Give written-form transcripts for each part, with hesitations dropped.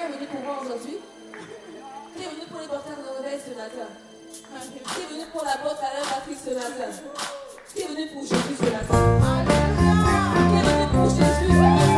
est venu pour moi aujourd'hui? Qui est venu pour les porteurs de réveil ce matin? Qui est venu pour la porte à l'heure d'Afrique ce matin? Qui est venu pour Jésus ce matin? Qui est venu pour Jésus ce matin?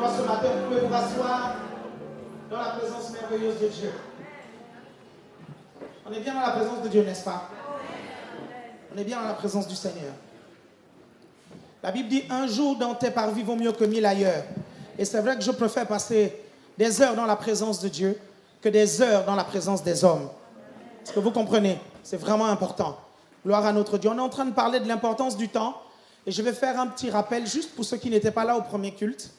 voir ce matin, vous pouvez vous rasseoir dans la présence merveilleuse de Dieu. On est bien dans la présence de Dieu, n'est-ce pas? On est bien dans la présence du Seigneur. La Bible dit, un jour dans tes parvis vaut mieux que 1000 ailleurs. Et c'est vrai que je préfère passer des heures dans la présence de Dieu que des heures dans la présence des hommes. Est-ce que vous comprenez? C'est vraiment important. Gloire à notre Dieu. On est en train de parler de l'importance du temps. Et je vais faire un petit rappel juste pour ceux qui n'étaient pas là au premier culte.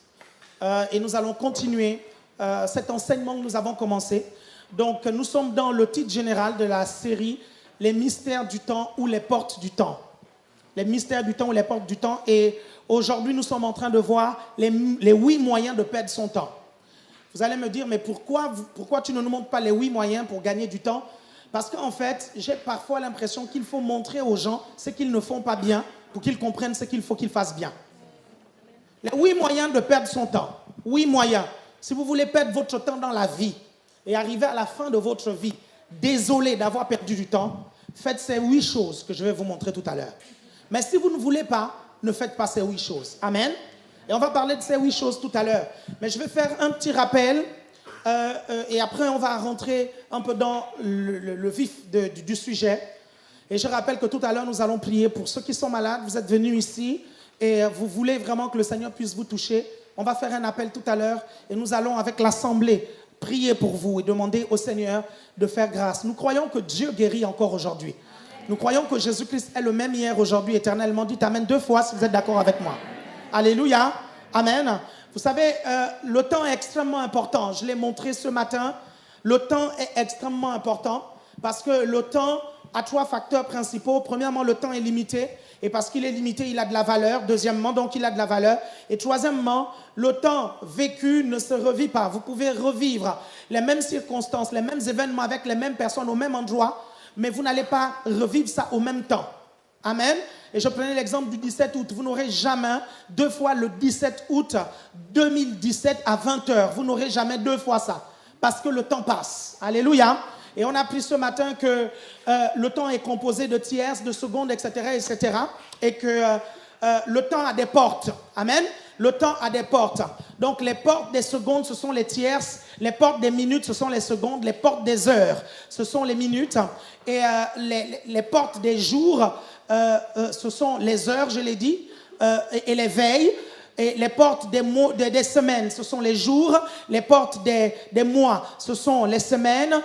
Et nous allons continuer cet enseignement que nous avons commencé. Donc, nous sommes dans le titre général de la série « Les mystères du temps ou les portes du temps ». Les mystères du temps ou les portes du temps. Et aujourd'hui, nous sommes en train de voir les 8 moyens de perdre son temps. Vous allez me dire, mais pourquoi tu ne nous montres pas les 8 moyens pour gagner du temps? Parce qu'en fait, j'ai parfois l'impression qu'il faut montrer aux gens ce qu'ils ne font pas bien pour qu'ils comprennent ce qu'il faut qu'ils fassent bien. Les 8 moyens de perdre son temps. 8 moyens. Si vous voulez perdre votre temps dans la vie et arriver à la fin de votre vie, désolé d'avoir perdu du temps, faites ces 8 choses que je vais vous montrer tout à l'heure. Mais si vous ne voulez pas, ne faites pas ces 8 choses. Amen. Et on va parler de ces 8 choses tout à l'heure. Mais je vais faire un petit rappel et après on va rentrer un peu dans le vif du sujet. Et je rappelle que tout à l'heure, nous allons prier pour ceux qui sont malades. Vous êtes venus ici et vous voulez vraiment que le Seigneur puisse vous toucher. On va faire un appel tout à l'heure et nous allons avec l'Assemblée prier pour vous et demander au Seigneur de faire grâce. Nous croyons que Dieu guérit encore aujourd'hui. Nous croyons que Jésus-Christ est le même hier, aujourd'hui, éternellement. Dites Amen 2 fois si vous êtes d'accord avec moi. Alléluia. Amen. Vous savez, le temps est extrêmement important. Je l'ai montré ce matin. Le temps est extrêmement important parce que le temps a 3 facteurs principaux. Premièrement, le temps est limité. Et parce qu'il est limité, il a de la valeur. Deuxièmement, donc, il a de la valeur. Et troisièmement, le temps vécu ne se revit pas. Vous pouvez revivre les mêmes circonstances, les mêmes événements avec les mêmes personnes au même endroit, mais vous n'allez pas revivre ça au même temps. Amen. Et je prenais l'exemple du 17 août. Vous n'aurez jamais 2 fois le 17 août 2017 à 20h. Vous n'aurez jamais 2 fois ça. Parce que le temps passe. Alléluia. Et on a appris ce matin que le temps est composé de tierces, de secondes, etc., etc. Et que le temps a des portes. Amen. Le temps a des portes. Donc les portes des secondes, ce sont les tierces. Les portes des minutes, ce sont les secondes. Les portes des heures, ce sont les minutes. Et les portes des jours, ce sont les heures, je l'ai dit, et les veilles. Et les portes des semaines, ce sont les jours. Les portes des mois, ce sont les semaines.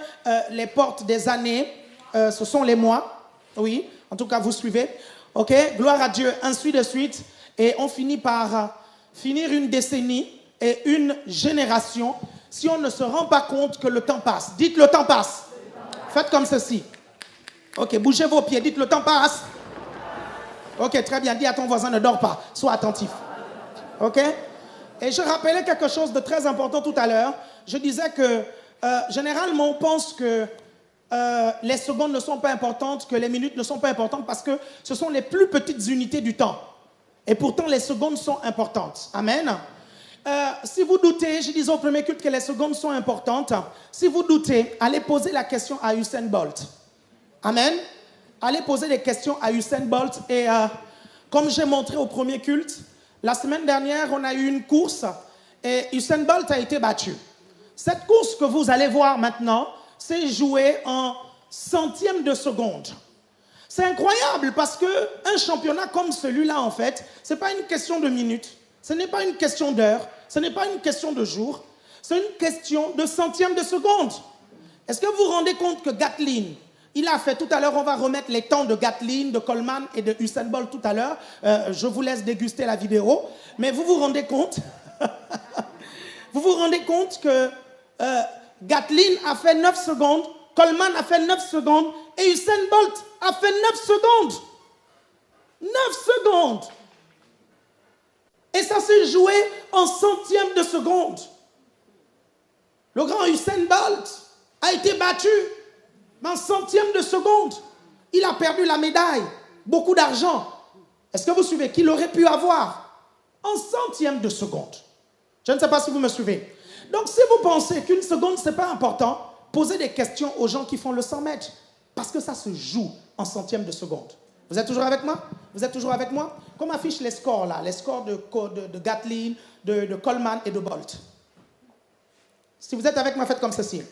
Les portes des années, ce sont les mois. Oui, en tout cas, vous suivez. OK, gloire à Dieu, ainsi de suite. Et on finit par finir une décennie et une génération si on ne se rend pas compte que le temps passe. Dites, le temps passe. Faites comme ceci. OK, bougez vos pieds. Dites, le temps passe. OK, très bien. Dis à ton voisin, ne dors pas. Sois attentif. OK? Et je rappelais quelque chose de très important tout à l'heure. Je disais que généralement, on pense que les secondes ne sont pas importantes, que les minutes ne sont pas importantes parce que ce sont les plus petites unités du temps. Et pourtant, les secondes sont importantes. Amen. Si vous doutez, je disais au premier culte que les secondes sont importantes. Si vous doutez, allez poser la question à Usain Bolt. Amen. Allez poser des questions à Usain Bolt. Et comme j'ai montré au premier culte, la semaine dernière, on a eu une course et Usain Bolt a été battu. Cette course que vous allez voir maintenant, c'est joué en centièmes de seconde. C'est incroyable parce qu'un championnat comme celui-là, en fait, ce n'est pas une question de minutes, ce n'est pas une question d'heures, ce n'est pas une question de jours, c'est une question de centièmes de seconde. Est-ce que vous vous rendez compte que Gatlin, il a fait tout à l'heure, on va remettre les temps de Gatlin, de Coleman et de Usain Bolt tout à l'heure. Je vous laisse déguster la vidéo. Mais vous vous rendez compte vous vous rendez compte que Gatlin a fait 9 secondes, Coleman a fait 9 secondes et Usain Bolt a fait 9 secondes. 9 secondes. Et ça s'est joué en centièmes de seconde. Le grand Usain Bolt a été battu en centièmes de seconde. Il a perdu la médaille, beaucoup d'argent. Est-ce que vous suivez? Qu'il aurait pu avoir en centièmes de seconde. Je ne sais pas si vous me suivez. Donc si vous pensez qu'une seconde, ce n'est pas important, posez des questions aux gens qui font le 100 mètres. Parce que ça se joue en centièmes de seconde. Vous êtes toujours avec moi? Vous êtes toujours avec moi? Comme affiche les scores là, les scores de Gatlin, de Coleman et de Bolt. Si vous êtes avec moi, faites comme ceci.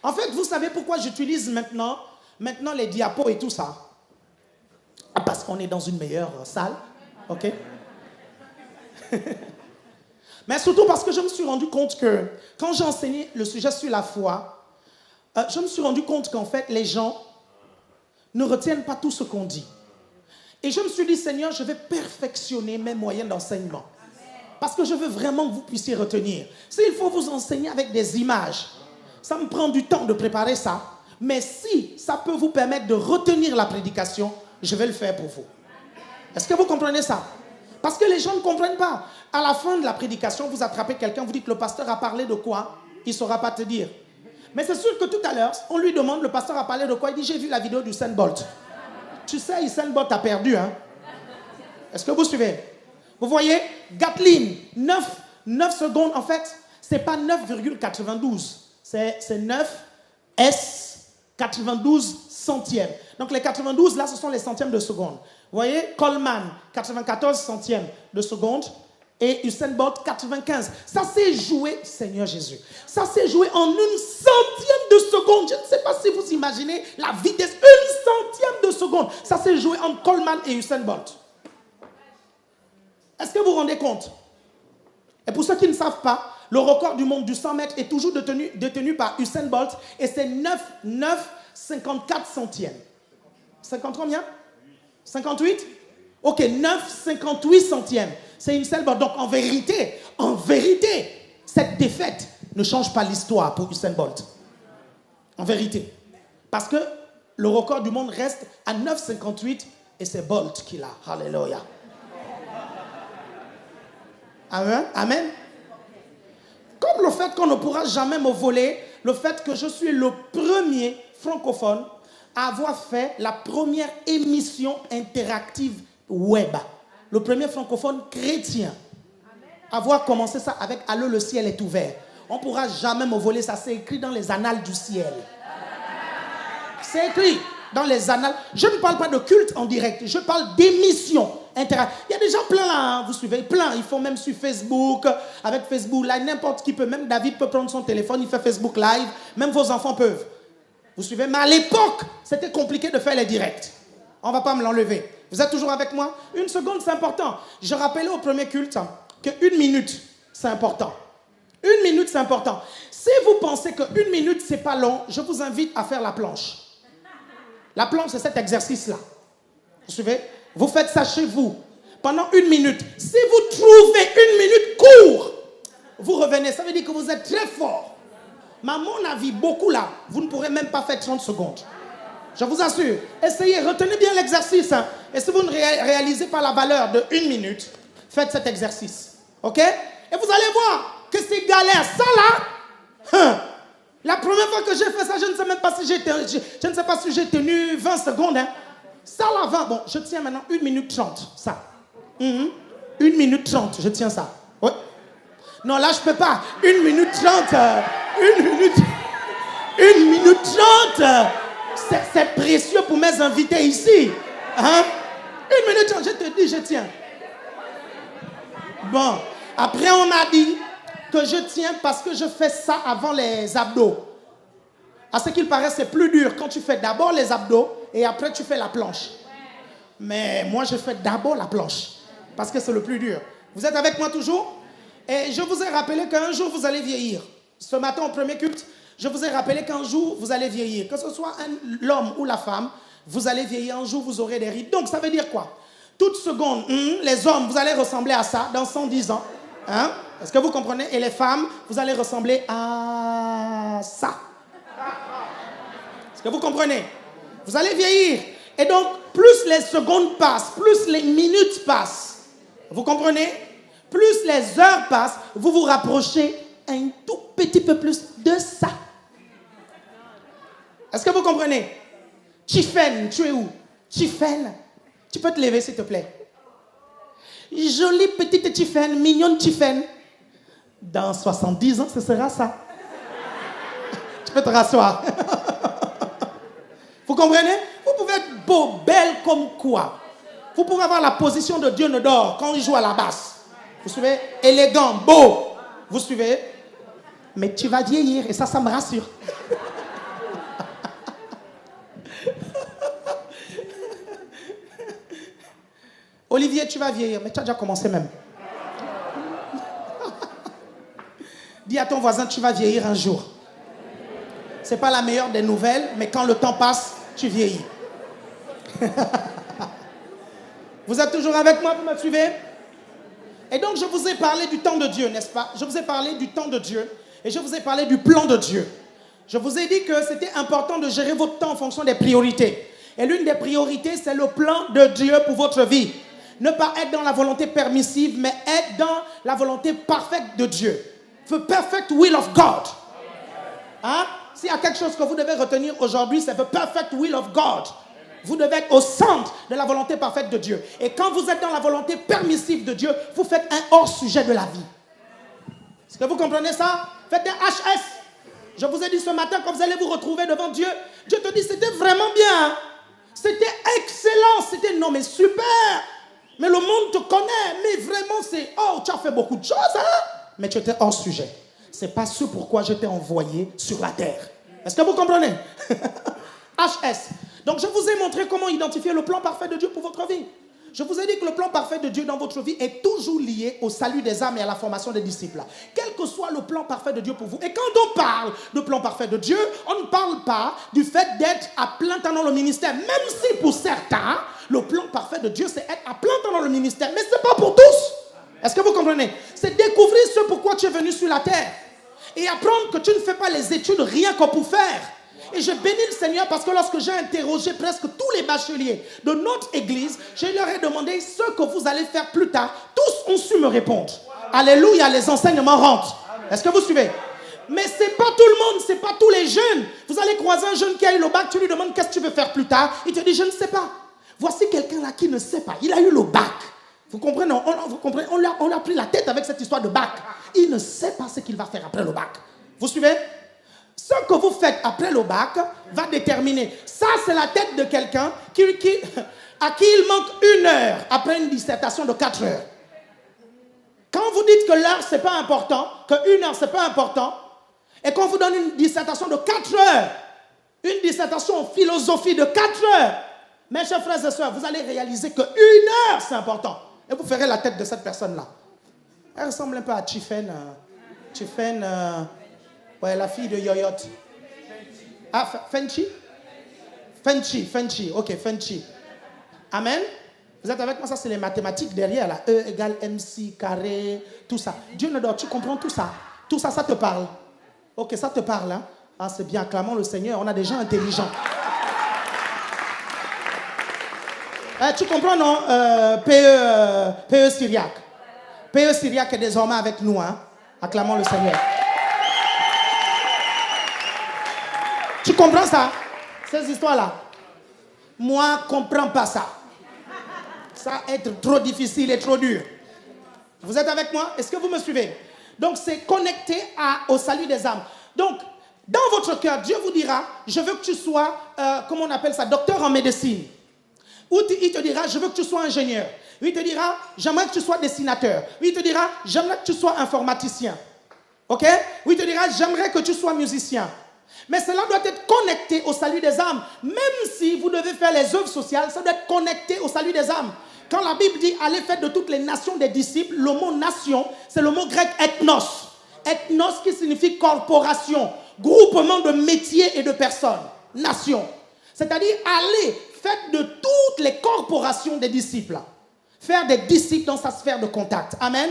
En fait, vous savez pourquoi j'utilise maintenant les diapos et tout ça? Parce qu'on est dans une meilleure salle, ok? Mais surtout parce que je me suis rendu compte que quand j'ai enseigné le sujet sur la foi, je me suis rendu compte qu'en fait, les gens ne retiennent pas tout ce qu'on dit. Et je me suis dit, Seigneur, je vais perfectionner mes moyens d'enseignement. Parce que je veux vraiment que vous puissiez retenir. S'il faut vous enseigner avec des images, ça me prend du temps de préparer ça. Mais si ça peut vous permettre de retenir la prédication, je vais le faire pour vous. Est-ce que vous comprenez ça? Parce que les gens ne comprennent pas. À la fin de la prédication, vous attrapez quelqu'un, vous dites que le pasteur a parlé de quoi? Il ne saura pas te dire. Mais c'est sûr que tout à l'heure, on lui demande, le pasteur a parlé de quoi? Il dit, j'ai vu la vidéo d'Usain Bolt. Tu sais, Usain Bolt a perdu, hein? Est-ce que vous suivez? Vous voyez, Gatlin, 9 secondes, en fait, ce n'est pas 9,92. C'est 9 S 92 centièmes. Donc les 92, là, ce sont les centièmes de seconde. Vous voyez, Coleman, 94 centièmes de seconde. Et Usain Bolt, 95. Ça s'est joué, Seigneur Jésus, ça s'est joué en 1 centième de seconde. Je ne sais pas si vous imaginez la vitesse. 1 centième de seconde. Ça s'est joué entre Coleman et Usain Bolt. Est-ce que vous vous rendez compte? Et pour ceux qui ne savent pas, le record du monde du 100 mètres est toujours détenu par Usain Bolt. Et c'est 9,54 centièmes. 50 combien? 58? Ok, 9,58 centièmes. C'est une seule. Donc en vérité, cette défaite ne change pas l'histoire pour Usain Bolt. En vérité. Parce que le record du monde reste à 9,58 et c'est Bolt qui l'a. Alléluia. Amen. Amen. Comme le fait qu'on ne pourra jamais me voler, le fait que je suis le premier francophone à avoir fait la première émission interactive web. Le premier francophone chrétien à avoir commencé ça avec Allô, le ciel est ouvert. On ne pourra jamais me voler ça. C'est écrit dans les annales du ciel. C'est écrit dans les annales. Je ne parle pas de culte en direct. Je parle d'émission interactive. Il y a des gens plein là, hein, vous suivez, plein. Ils font même sur Facebook. Avec Facebook Live, n'importe qui peut. Même David peut prendre son téléphone, il fait Facebook Live. Même vos enfants peuvent. Vous suivez? Mais à l'époque, c'était compliqué de faire les directs. On ne va pas me l'enlever. Vous êtes toujours avec moi? 1 seconde, c'est important. Je rappelais au premier culte que 1 minute, c'est important. 1 minute, c'est important. Si vous pensez que 1 minute, c'est pas long, je vous invite à faire la planche. La planche, c'est cet exercice-là. Vous suivez? Vous faites ça chez vous pendant 1 minute. Si vous trouvez 1 minute court, vous revenez. Ça veut dire que vous êtes très fort. Mais à mon avis, beaucoup là, vous ne pourrez même pas faire 30 secondes. Je vous assure. Essayez, retenez bien l'exercice. Hein. Et si vous ne réalisez pas la valeur de 1 minute, faites cet exercice. OK? Et vous allez voir que c'est galère. Ça là, la première fois que j'ai fait ça, je ne sais même pas si j'ai tenu 20 secondes. Hein. Ça là, 20. Bon, je tiens maintenant 1 minute 30. Ça. 1 minute 30, je tiens ça. Ouais. Non, là, je ne peux pas. 1 minute 30. 1 minute 30. C'est précieux pour mes invités ici. Hein? 1 minute 30, je te dis, je tiens. Bon, après on m'a dit que je tiens parce que je fais ça avant les abdos. À ce qu'il paraît, c'est plus dur quand tu fais d'abord les abdos et après tu fais la planche. Mais moi, je fais d'abord la planche parce que c'est le plus dur. Vous êtes avec moi toujours? Et je vous ai rappelé qu'un jour, vous allez vieillir. Ce matin, au premier culte, je vous ai rappelé qu'un jour, vous allez vieillir. Que ce soit l'homme ou la femme, vous allez vieillir. Un jour, vous aurez des rides. Donc, ça veut dire quoi? Toute seconde, les hommes, vous allez ressembler à ça dans 110 ans. Hein? Est-ce que vous comprenez? Et les femmes, vous allez ressembler à ça. Est-ce que vous comprenez? Vous allez vieillir. Et donc, plus les secondes passent, plus les minutes passent. Vous comprenez? Plus les heures passent, vous vous rapprochez un tout petit peu plus de ça. Est-ce que vous comprenez? Tiffen, tu es où? Tiffen, tu peux te lever s'il te plaît. Jolie petite Tiffen, mignonne Tiffen. Dans 70 ans, ce sera ça. Tu peux te rasseoir. Vous comprenez? Vous pouvez être beau, belle comme quoi. Vous pouvez avoir la position de Dieu ne dort quand il joue à la basse. Vous suivez? Élégant, beau. Vous suivez? Mais tu vas vieillir et ça me rassure. Olivier, tu vas vieillir, mais tu as déjà commencé même. Dis à ton voisin, tu vas vieillir un jour. Ce n'est pas la meilleure des nouvelles, mais quand le temps passe, tu vieillis. Vous êtes toujours avec moi, vous me suivez? Et donc, je vous ai parlé du temps de Dieu, n'est-ce pas? Je vous ai parlé du temps de Dieu et je vous ai parlé du plan de Dieu. Je vous ai dit que c'était important de gérer votre temps en fonction des priorités. Et l'une des priorités, c'est le plan de Dieu pour votre vie. Ne pas être dans la volonté permissive, mais être dans la volonté parfaite de Dieu. The perfect will of God. Hein? S'il y a quelque chose que vous devez retenir aujourd'hui, c'est the perfect will of God. Vous devez être au centre de la volonté parfaite de Dieu. Et quand vous êtes dans la volonté permissive de Dieu, vous faites un hors-sujet de la vie. Est-ce que vous comprenez ça? Faites un HS. Je vous ai dit ce matin, quand vous allez vous retrouver devant Dieu, Dieu te dit, c'était vraiment bien. Hein? C'était excellent. C'était, non mais super. Mais le monde te connaît. Mais vraiment, c'est, oh, tu as fait beaucoup de choses. Hein? Mais tu étais hors sujet. Ce n'est pas ce pourquoi je t'ai envoyé sur la terre. Est-ce que vous comprenez? HS. Donc, je vous ai montré comment identifier le plan parfait de Dieu pour votre vie. Je vous ai dit que le plan parfait de Dieu dans votre vie est toujours lié au salut des âmes et à la formation des disciples. Quel que soit le plan parfait de Dieu pour vous. Et quand on parle de plan parfait de Dieu, on ne parle pas du fait d'être à plein temps dans le ministère. Même si pour certains, le plan parfait de Dieu, c'est être à plein temps dans le ministère. Mais ce n'est pas pour tous. Est-ce que vous comprenez? C'est découvrir ce pourquoi tu es venu sur la terre. Et apprendre que tu ne fais pas les études rien que pour faire. Et je bénis le Seigneur parce que lorsque j'ai interrogé presque tous les bacheliers de notre église, je leur ai demandé ce que vous allez faire plus tard. Tous ont su me répondre. Alléluia, les enseignements rentrent. Est-ce que vous suivez? Mais ce n'est pas tout le monde, ce n'est pas tous les jeunes. Vous allez croiser un jeune qui a eu le bac, tu lui demandes qu'est-ce que tu veux faire plus tard. Il te dit, je ne sais pas. Voici quelqu'un là qui ne sait pas. Il a eu le bac. Vous comprenez? On l'a pris la tête avec cette histoire de bac. Il ne sait pas ce qu'il va faire après le bac. Vous suivez? Ce que vous faites après le bac va déterminer. Ça, c'est la tête de quelqu'un à qui il manque 1 heure après une dissertation de 4 heures. Quand vous dites que l'heure, ce n'est pas important, que 1 heure, ce n'est pas important, et qu'on vous donne une dissertation de 4 heures, une dissertation en philosophie de 4 heures, mes chers frères et sœurs, vous allez réaliser que 1 heure, c'est important. Et vous ferez la tête de cette personne-là. Elle ressemble un peu à Tiffen. Ouais, la fille de Yoyot. Ah, Fenchi? Fenchi. Ok, Fenchi. Amen. Vous êtes avec moi? Ça, c'est les mathématiques derrière, là. E égale MC carré, tout ça. Dieu ne dort, tu comprends tout ça? Tout ça, ça te parle. Ok, ça te parle, hein? Ah, c'est bien, acclamons le Seigneur. On a des gens intelligents. Tu comprends, non? PE Syriac. PE Syriac est désormais avec nous, hein? Acclamons le Seigneur. Tu comprends ça? Ces histoires-là. Moi, je ne comprends pas ça. Ça va être trop difficile et trop dur. Vous êtes avec moi? Est-ce que vous me suivez? Donc, c'est connecté au salut des âmes. Donc, dans votre cœur, Dieu vous dira, je veux que tu sois, comment on appelle ça, docteur en médecine. Ou il te dira, je veux que tu sois ingénieur. Ou il te dira, j'aimerais que tu sois dessinateur. Ou il te dira, j'aimerais que tu sois informaticien. Ok? Ou il te dira, j'aimerais que tu sois musicien. Mais cela doit être connecté au salut des âmes. Même si vous devez faire les œuvres sociales, ça doit être connecté au salut des âmes. Quand la Bible dit, allez faire de toutes les nations des disciples, le mot nation, c'est le mot grec ethnos. Ethnos qui signifie corporation, groupement de métiers et de personnes. Nation. C'est-à-dire, allez, faites de toutes les corporations des disciples. Faire des disciples dans sa sphère de contact. Amen.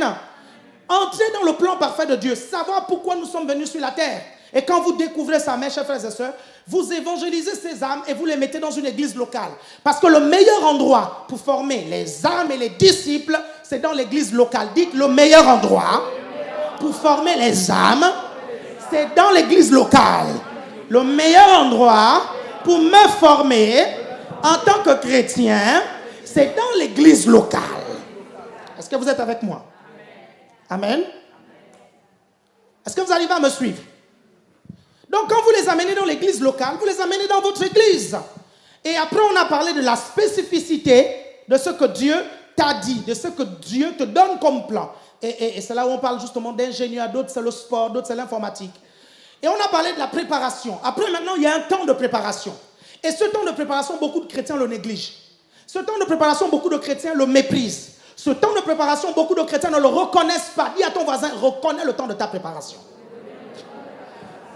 Entrez dans le plan parfait de Dieu. Savoir pourquoi nous sommes venus sur la terre. Et quand vous découvrez ça, mes chers frères et sœurs, vous évangélisez ces âmes et vous les mettez dans une église locale. Parce que le meilleur endroit pour former les âmes et les disciples, c'est dans l'église locale. Dites le meilleur endroit pour former les âmes, c'est dans l'église locale. Le meilleur endroit pour me former en tant que chrétien, c'est dans l'église locale. Est-ce que vous êtes avec moi? Amen. Est-ce que vous arrivez à me suivre? Donc, quand vous les amenez dans l'église locale, vous les amenez dans votre église. Et après, on a parlé de la spécificité de ce que Dieu t'a dit, de ce que Dieu te donne comme plan. Et c'est là où on parle justement d'ingénieur, d'autres c'est le sport, d'autres c'est l'informatique. Et on a parlé de la préparation. Après, maintenant, il y a un temps de préparation. Et ce temps de préparation, beaucoup de chrétiens le négligent. Ce temps de préparation, beaucoup de chrétiens le méprisent. Ce temps de préparation, beaucoup de chrétiens ne le reconnaissent pas. Dis à ton voisin, reconnais le temps de ta préparation.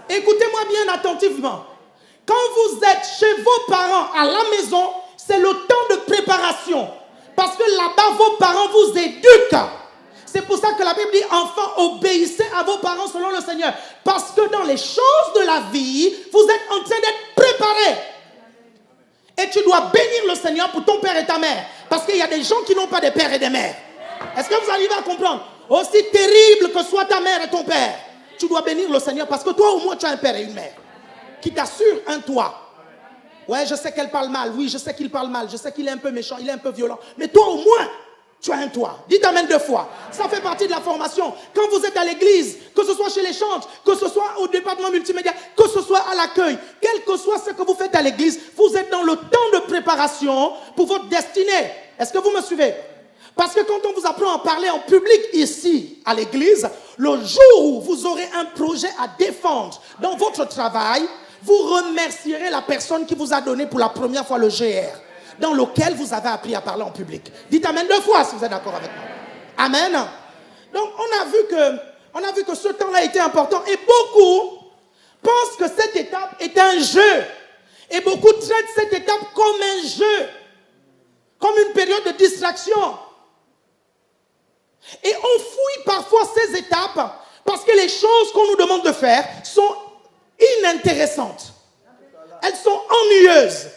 Écoutez-moi bien attentivement. Quand vous êtes chez vos parents à la maison, c'est le temps de préparation. Parce que là-bas, vos parents vous éduquent. C'est pour ça que la Bible dit, enfants, obéissez à vos parents selon le Seigneur. Parce que dans les choses de la vie, vous êtes en train d'être préparés. Et tu dois bénir le Seigneur pour ton père et ta mère. Parce qu'il y a des gens qui n'ont pas de père et de mère. Est-ce que vous arrivez à comprendre? Aussi terrible que soit ta mère et ton père, tu dois bénir le Seigneur parce que toi au moins tu as un père et une mère qui t'assurent un toit. Ouais, je sais qu'elle parle mal. Oui, je sais qu'il parle mal. Je sais qu'il est un peu méchant, il est un peu violent. Mais toi au moins, tu as un toit. Dites amen 2 fois. Ça fait partie de la formation. Quand vous êtes à l'église, que ce soit chez les chantres, que ce soit au département multimédia, que ce soit à l'accueil, quel que soit ce que vous faites à l'église, vous êtes dans le temps de préparation pour votre destinée. Est-ce que vous me suivez? Parce que quand on vous apprend à parler en public ici, à l'église, le jour où vous aurez un projet à défendre dans votre travail, vous remercierez la personne qui vous a donné pour la première fois le GR, dans lequel vous avez appris à parler en public. Dites amen 2 fois si vous êtes d'accord avec moi. Amen. Donc on a vu que ce temps-là était important et beaucoup pensent que cette étape est un jeu. Et beaucoup traitent cette étape comme un jeu, comme une période de distraction. Et on fouille parfois ces étapes parce que les choses qu'on nous demande de faire sont inintéressantes. Elles sont ennuyeuses.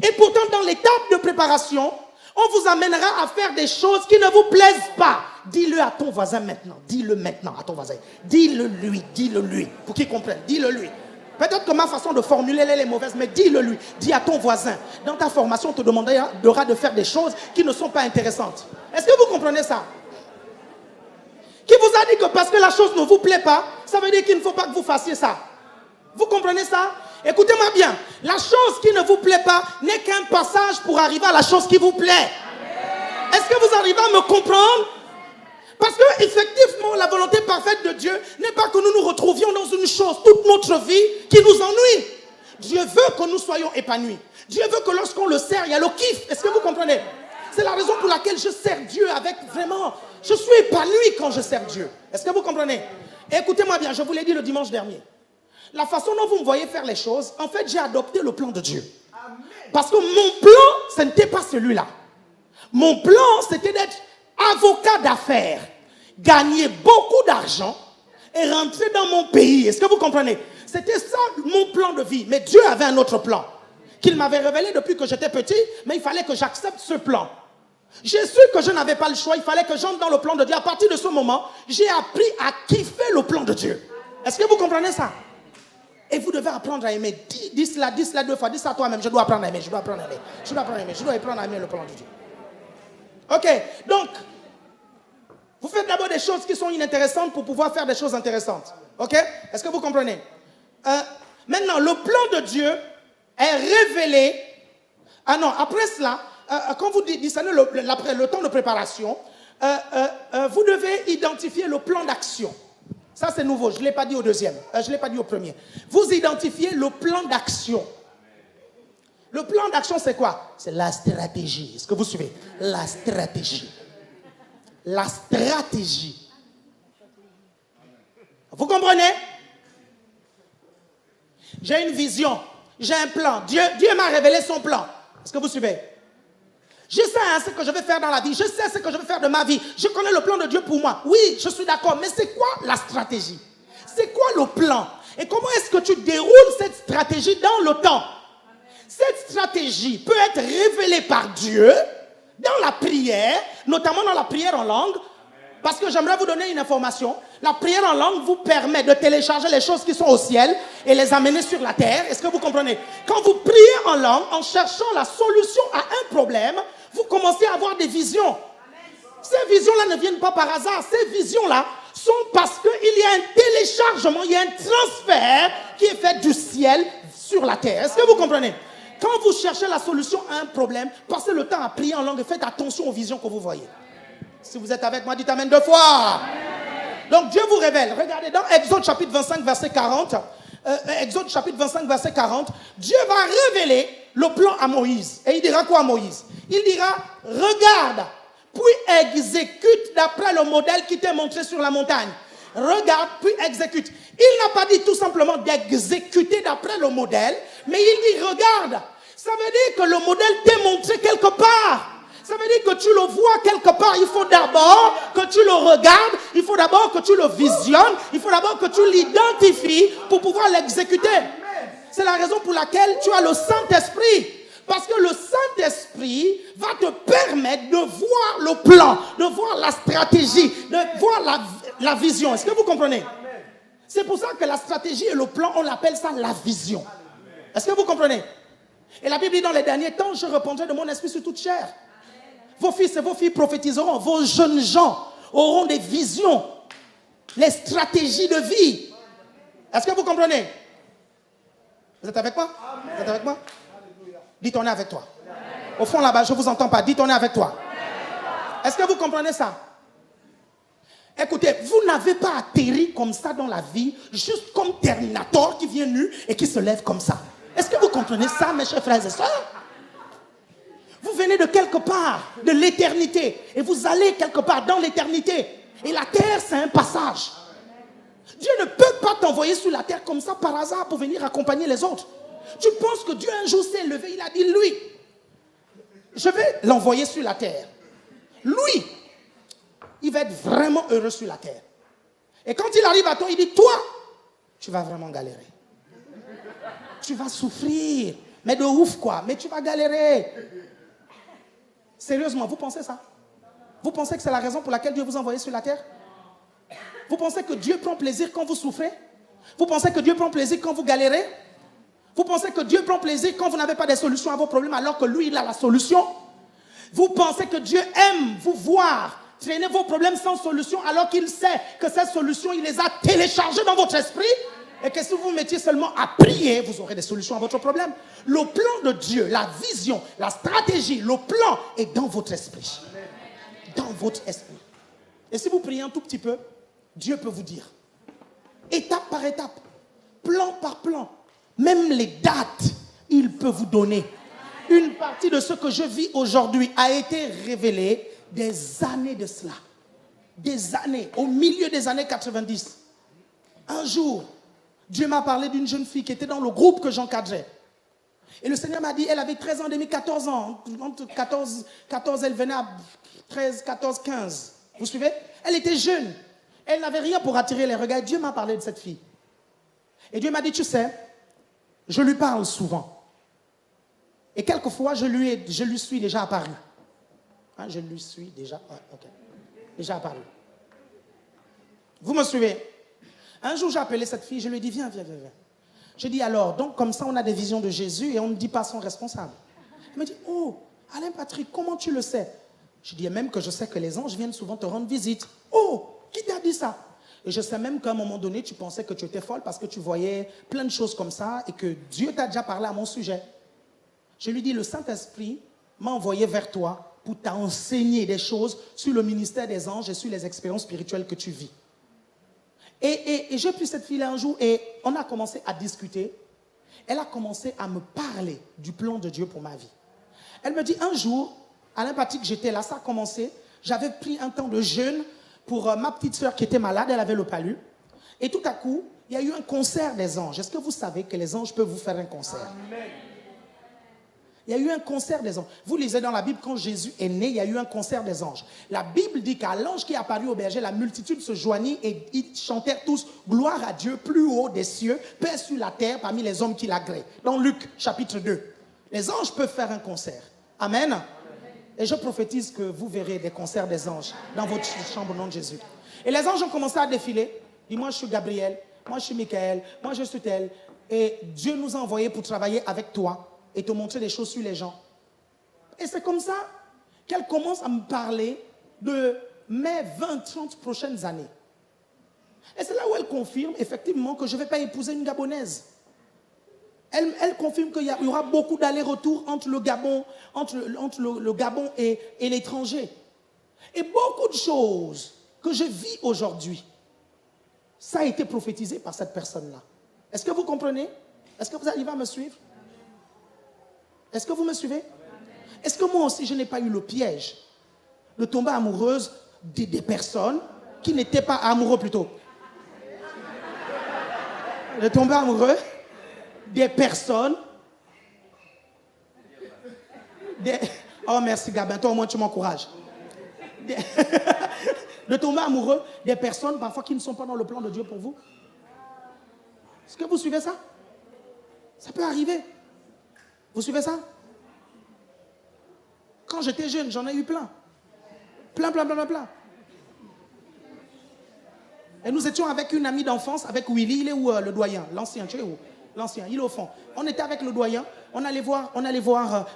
Et pourtant, dans l'étape de préparation, on vous amènera à faire des choses qui ne vous plaisent pas. Dis-le à ton voisin maintenant. Dis-le maintenant à ton voisin. Dis-le lui, pour qu'il comprenne. Dis-le lui. Peut-être que ma façon de formuler elle est mauvaise, mais dis-le lui. Dis à ton voisin. Dans ta formation, on te demandera de faire des choses qui ne sont pas intéressantes. Est-ce que vous comprenez ça? Qui vous a dit que parce que la chose ne vous plaît pas, ça veut dire qu'il ne faut pas que vous fassiez ça? Vous comprenez ça? Écoutez-moi bien. La chose qui ne vous plaît pas n'est qu'un passage pour arriver à la chose qui vous plaît. Est-ce que vous arrivez à me comprendre? Parce que effectivement, la volonté parfaite de Dieu n'est pas que nous nous retrouvions dans une chose toute notre vie qui nous ennuie. Dieu veut que nous soyons épanouis. Dieu veut que lorsqu'on le sert, il y a le kiff. Est-ce que vous comprenez? C'est la raison pour laquelle je sers Dieu avec vraiment... Je suis épanoui quand je sers Dieu. Est-ce que vous comprenez? Écoutez-moi bien, je vous l'ai dit le dimanche dernier. La façon dont vous me voyez faire les choses, en fait, j'ai adopté le plan de Dieu. Parce que mon plan, ce n'était pas celui-là. Mon plan, c'était d'être avocat d'affaires, gagner beaucoup d'argent et rentrer dans mon pays. Est-ce que vous comprenez? C'était ça mon plan de vie. Mais Dieu avait un autre plan qu'il m'avait révélé depuis que j'étais petit, mais il fallait que j'accepte ce plan. J'ai su que je n'avais pas le choix, il fallait que j'entre dans le plan de Dieu. À partir de ce moment, j'ai appris à kiffer le plan de Dieu. Est-ce que vous comprenez ça? Et vous devez apprendre à aimer. Dis cela 2 fois. Dis ça à toi-même. Je dois apprendre à aimer. Je dois apprendre à aimer. Je dois apprendre à aimer. Je dois apprendre à aimer le plan de Dieu. Ok. Donc, vous faites d'abord des choses qui sont inintéressantes pour pouvoir faire des choses intéressantes. Ok. Est-ce que vous comprenez? Maintenant, le plan de Dieu est révélé. Ah non, après cela, quand vous discernez le temps de préparation, vous devez identifier le plan d'action. Ça, c'est nouveau. Je ne l'ai pas dit au deuxième. Je ne l'ai pas dit au premier. Vous identifiez le plan d'action. Le plan d'action, c'est quoi? C'est la stratégie. Est-ce que vous suivez? La stratégie. La stratégie. Vous comprenez? J'ai une vision. J'ai un plan. Dieu m'a révélé son plan. Est-ce que vous suivez? Je sais ce que je vais faire dans la vie. Je sais ce que je vais faire de ma vie. Je connais le plan de Dieu pour moi. Oui, je suis d'accord. Mais c'est quoi la stratégie? C'est quoi le plan? Et comment est-ce que tu déroules cette stratégie dans le temps? Cette stratégie peut être révélée par Dieu dans la prière, notamment dans la prière en langue. Parce que j'aimerais vous donner une information. La prière en langue vous permet de télécharger les choses qui sont au ciel et les amener sur la terre. Est-ce que vous comprenez? Quand vous priez en langue, en cherchant la solution à un problème, vous commencez à avoir des visions. Ces visions-là ne viennent pas par hasard. Ces visions-là sont parce qu'il y a un téléchargement, il y a un transfert qui est fait du ciel sur la terre. Est-ce que vous comprenez? Quand vous cherchez la solution à un problème, passez le temps à prier en langue et faites attention aux visions que vous voyez. Si vous êtes avec moi, dites amen 2 fois. Donc Dieu vous révèle. Regardez dans Exode chapitre 25, verset 40. Exode chapitre 25, verset 40. Dieu va révéler le plan à Moïse. Et il dira quoi à Moïse? Il dira, regarde, puis exécute d'après le modèle qui t'est montré sur la montagne. Regarde, puis exécute. Il n'a pas dit tout simplement d'exécuter d'après le modèle, mais il dit regarde. Ça veut dire que le modèle t'est montré quelque part. Ça veut dire que tu le vois quelque part. Il faut d'abord que tu le regardes. Il faut d'abord que tu le visionnes. Il faut d'abord que tu l'identifies pour pouvoir l'exécuter. C'est la raison pour laquelle tu as le Saint-Esprit. Parce que le Saint-Esprit va te permettre de voir le plan, de voir la stratégie, de voir la vision. Est-ce que vous comprenez? C'est pour ça que la stratégie et le plan, on appelle ça la vision. Est-ce que vous comprenez? Et la Bible dit dans les derniers temps, je répandrai de mon esprit sur toute chair. Vos fils et vos filles prophétiseront. Vos jeunes gens auront des visions, les stratégies de vie. Est-ce que vous comprenez? Vous êtes avec moi? Vous êtes avec moi? Dites, on est avec toi. Au fond là-bas, je ne vous entends pas. Dites, on est avec toi. Est-ce que vous comprenez ça? Écoutez, vous n'avez pas atterri comme ça dans la vie, juste comme Terminator qui vient nu et qui se lève comme ça. Est-ce que vous comprenez ça, mes chers frères et sœurs? Vous venez de quelque part, de l'éternité, et vous allez quelque part dans l'éternité. Et la terre, c'est un passage. Dieu ne peut pas t'envoyer sur la terre comme ça par hasard pour venir accompagner les autres. Tu penses que Dieu un jour s'est levé, il a dit, lui, je vais l'envoyer sur la terre. Lui, il va être vraiment heureux sur la terre. Et quand il arrive à toi, il dit, toi, tu vas vraiment galérer. Tu vas souffrir. Mais de ouf quoi, mais tu vas galérer. Sérieusement, vous pensez ça? Vous pensez que c'est la raison pour laquelle Dieu vous a envoyé sur la terre? Vous pensez que Dieu prend plaisir quand vous souffrez? Vous pensez que Dieu prend plaisir quand vous galérez? Vous pensez que Dieu prend plaisir quand vous n'avez pas de solution à vos problèmes alors que lui, il a la solution? Vous pensez que Dieu aime vous voir traîner vos problèmes sans solution alors qu'il sait que ces solutions, il les a téléchargées dans votre esprit? Et que si vous vous mettiez seulement à prier, vous aurez des solutions à votre problème. Le plan de Dieu, la vision, la stratégie, le plan est dans votre esprit. Dans votre esprit. Et si vous priez un tout petit peu, Dieu peut vous dire, étape par étape, plan par plan, même les dates, il peut vous donner. Une partie de ce que je vis aujourd'hui a été révélée des années de cela. Des années, au milieu des années 90. Un jour, Dieu m'a parlé d'une jeune fille qui était dans le groupe que j'encadrais. Et le Seigneur m'a dit, elle avait 13 ans et demi, 14 ans. Entre 14, elle venait à 13, 14, 15. Vous suivez? Elle était jeune. Elle n'avait rien pour attirer les regards. Dieu m'a parlé de cette fille. Et Dieu m'a dit, tu sais, je lui parle souvent. Et quelquefois, je lui suis déjà apparu. Hein, je lui suis déjà, déjà apparu. Vous me suivez? Un jour, j'ai appelé cette fille, je lui ai dit, viens. Je dis, alors, donc comme ça, on a des visions de Jésus et on ne dit pas son responsable. Elle me dit, oh, Alain Patrick, comment tu le sais? Je dis, même que je sais que les anges viennent souvent te rendre visite. Oh, qui t'a dit ça? Et je sais même qu'à un moment donné, tu pensais que tu étais folle parce que tu voyais plein de choses comme ça et que Dieu t'a déjà parlé à mon sujet. Je lui dis, le Saint-Esprit m'a envoyé vers toi pour t'enseigner des choses sur le ministère des anges et sur les expériences spirituelles que tu vis. Et j'ai pris cette fille-là un jour et on a commencé à discuter. Elle a commencé à me parler du plan de Dieu pour ma vie. Elle me dit, un jour, Alain Patrick, j'étais là, ça a commencé. J'avais pris un temps de jeûne pour ma petite sœur qui était malade, elle avait le palu. Et tout à coup, il y a eu un concert des anges. Est-ce que vous savez que les anges peuvent vous faire un concert? Amen. Il y a eu un concert des anges. Vous lisez dans la Bible, quand Jésus est né, il y a eu un concert des anges. La Bible dit qu'à l'ange qui est apparu au berger, la multitude se joignit et ils chantèrent tous « Gloire à Dieu, plus haut des cieux, paix sur la terre parmi les hommes qui l'agréent ». Dans Luc, chapitre 2. Les anges peuvent faire un concert. Amen. Et je prophétise que vous verrez des concerts des anges dans votre chambre au nom de Jésus. Et les anges ont commencé à défiler. Dis, moi je suis Gabriel, moi je suis Michael, moi je suis tel. Et Dieu nous a envoyés pour travailler avec toi et te montrer des choses sur les gens. Et c'est comme ça qu'elle commence à me parler de mes 20, 30 prochaines années. Et c'est là où elle confirme effectivement que je ne vais pas épouser une Gabonaise. Elle confirme qu'il y aura beaucoup d'allers-retours entre le Gabon, le Gabon et l'étranger. Et beaucoup de choses que je vis aujourd'hui, ça a été prophétisé par cette personne-là. Est-ce que vous comprenez? Est-ce que vous arrivez à me suivre? Est-ce que vous me suivez? Est-ce que moi aussi, je n'ai pas eu le piège de tomber amoureuse des personnes qui n'étaient pas amoureux plutôt? De tomber amoureux des personnes. Oh merci Gabin, toi au moins tu m'encourages. De tomber amoureux des personnes parfois qui ne sont pas dans le plan de Dieu pour vous. Est-ce que vous suivez ça? Ça peut arriver. Vous suivez ça? Quand j'étais jeune, j'en ai eu plein. Plein. Et nous étions avec une amie d'enfance, avec Willy. Il est où le doyen? L'ancien, tu es où? L'ancien, il est au fond. On était avec le doyen, on allait voir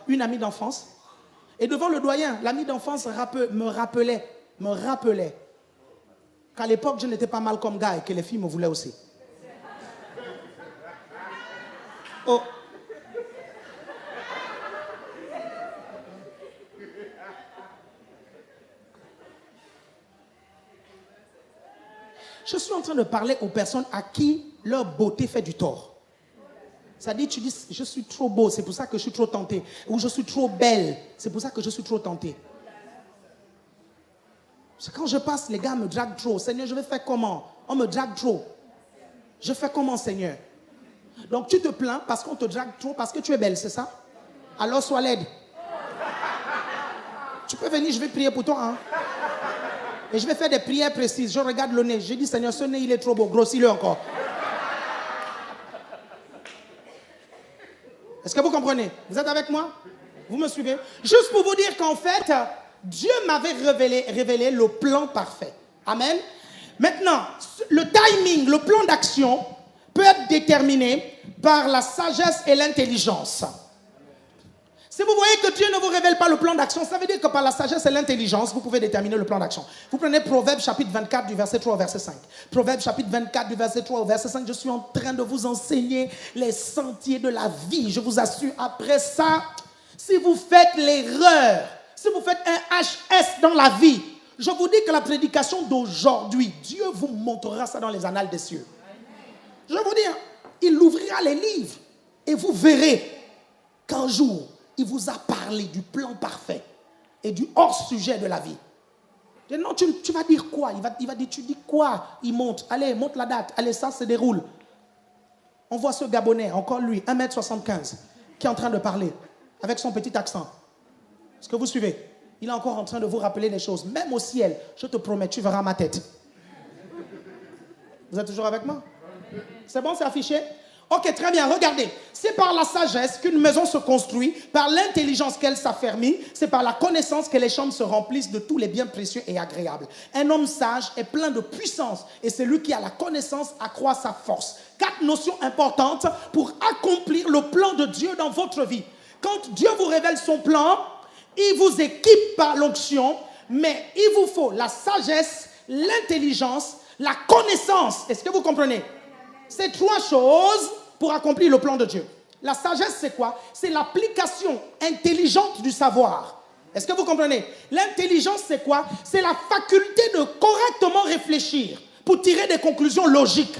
une amie d'enfance. Et devant le doyen, l'ami d'enfance me rappelait qu'à l'époque, je n'étais pas mal comme gars et que les filles me voulaient aussi. Oh. Je suis en train de parler aux personnes à qui leur beauté fait du tort. Ça dit, tu dis, je suis trop beau, c'est pour ça que je suis trop tenté. Ou je suis trop belle, c'est pour ça que je suis trop tenté. C'est quand je passe, les gars me draguent trop. Seigneur, je vais faire comment? On me drague trop. Je fais comment, Seigneur? Donc tu te plains parce qu'on te drague trop, parce que tu es belle, c'est ça? Alors sois laide. Tu peux venir, je vais prier pour toi. Hein? Et je vais faire des prières précises. Je regarde le nez. Je dis, Seigneur, ce nez, il est trop beau. Grossis-le encore. Est-ce que vous comprenez? Vous êtes avec moi? Vous me suivez? Juste pour vous dire qu'en fait, Dieu m'avait révélé le plan parfait. Amen. Maintenant, le timing, le plan d'action peut être déterminé par la sagesse et l'intelligence. Si vous voyez que Dieu ne vous révèle pas le plan d'action, ça veut dire que par la sagesse et l'intelligence, vous pouvez déterminer le plan d'action. Vous prenez Proverbes chapitre 24 du verset 3 au verset 5. Proverbes chapitre 24 du verset 3 au verset 5. Je suis en train de vous enseigner les sentiers de la vie. Je vous assure, après ça, si vous faites l'erreur, si vous faites un HS dans la vie, je vous dis que la prédication d'aujourd'hui, Dieu vous montrera ça dans les annales des cieux. Je vous dis, il ouvrira les livres et vous verrez qu'un jour, il vous a parlé du plan parfait et du hors-sujet de la vie. Et non, tu vas dire quoi? Il va dire, tu dis quoi? Il monte. Allez, monte la date. Allez, ça se déroule. On voit ce Gabonais, encore lui, 1m75, qui est en train de parler avec son petit accent. Est-ce que vous suivez? Il est encore en train de vous rappeler des choses. Même au ciel, je te promets, tu verras ma tête. Vous êtes toujours avec moi? C'est bon, c'est affiché? Ok, très bien, regardez. C'est par la sagesse qu'une maison se construit, par l'intelligence qu'elle s'affermit, c'est par la connaissance que les chambres se remplissent de tous les biens précieux et agréables. Un homme sage est plein de puissance et celui qui a la connaissance accroît sa force. 4 notions importantes pour accomplir le plan de Dieu dans votre vie. Quand Dieu vous révèle son plan, il vous équipe par l'onction, mais il vous faut la sagesse, l'intelligence, la connaissance. Est-ce que vous comprenez? Ces 3 choses pour accomplir le plan de Dieu. La sagesse, c'est quoi? C'est l'application intelligente du savoir. Est-ce que vous comprenez? L'intelligence, c'est quoi? C'est la faculté de correctement réfléchir pour tirer des conclusions logiques.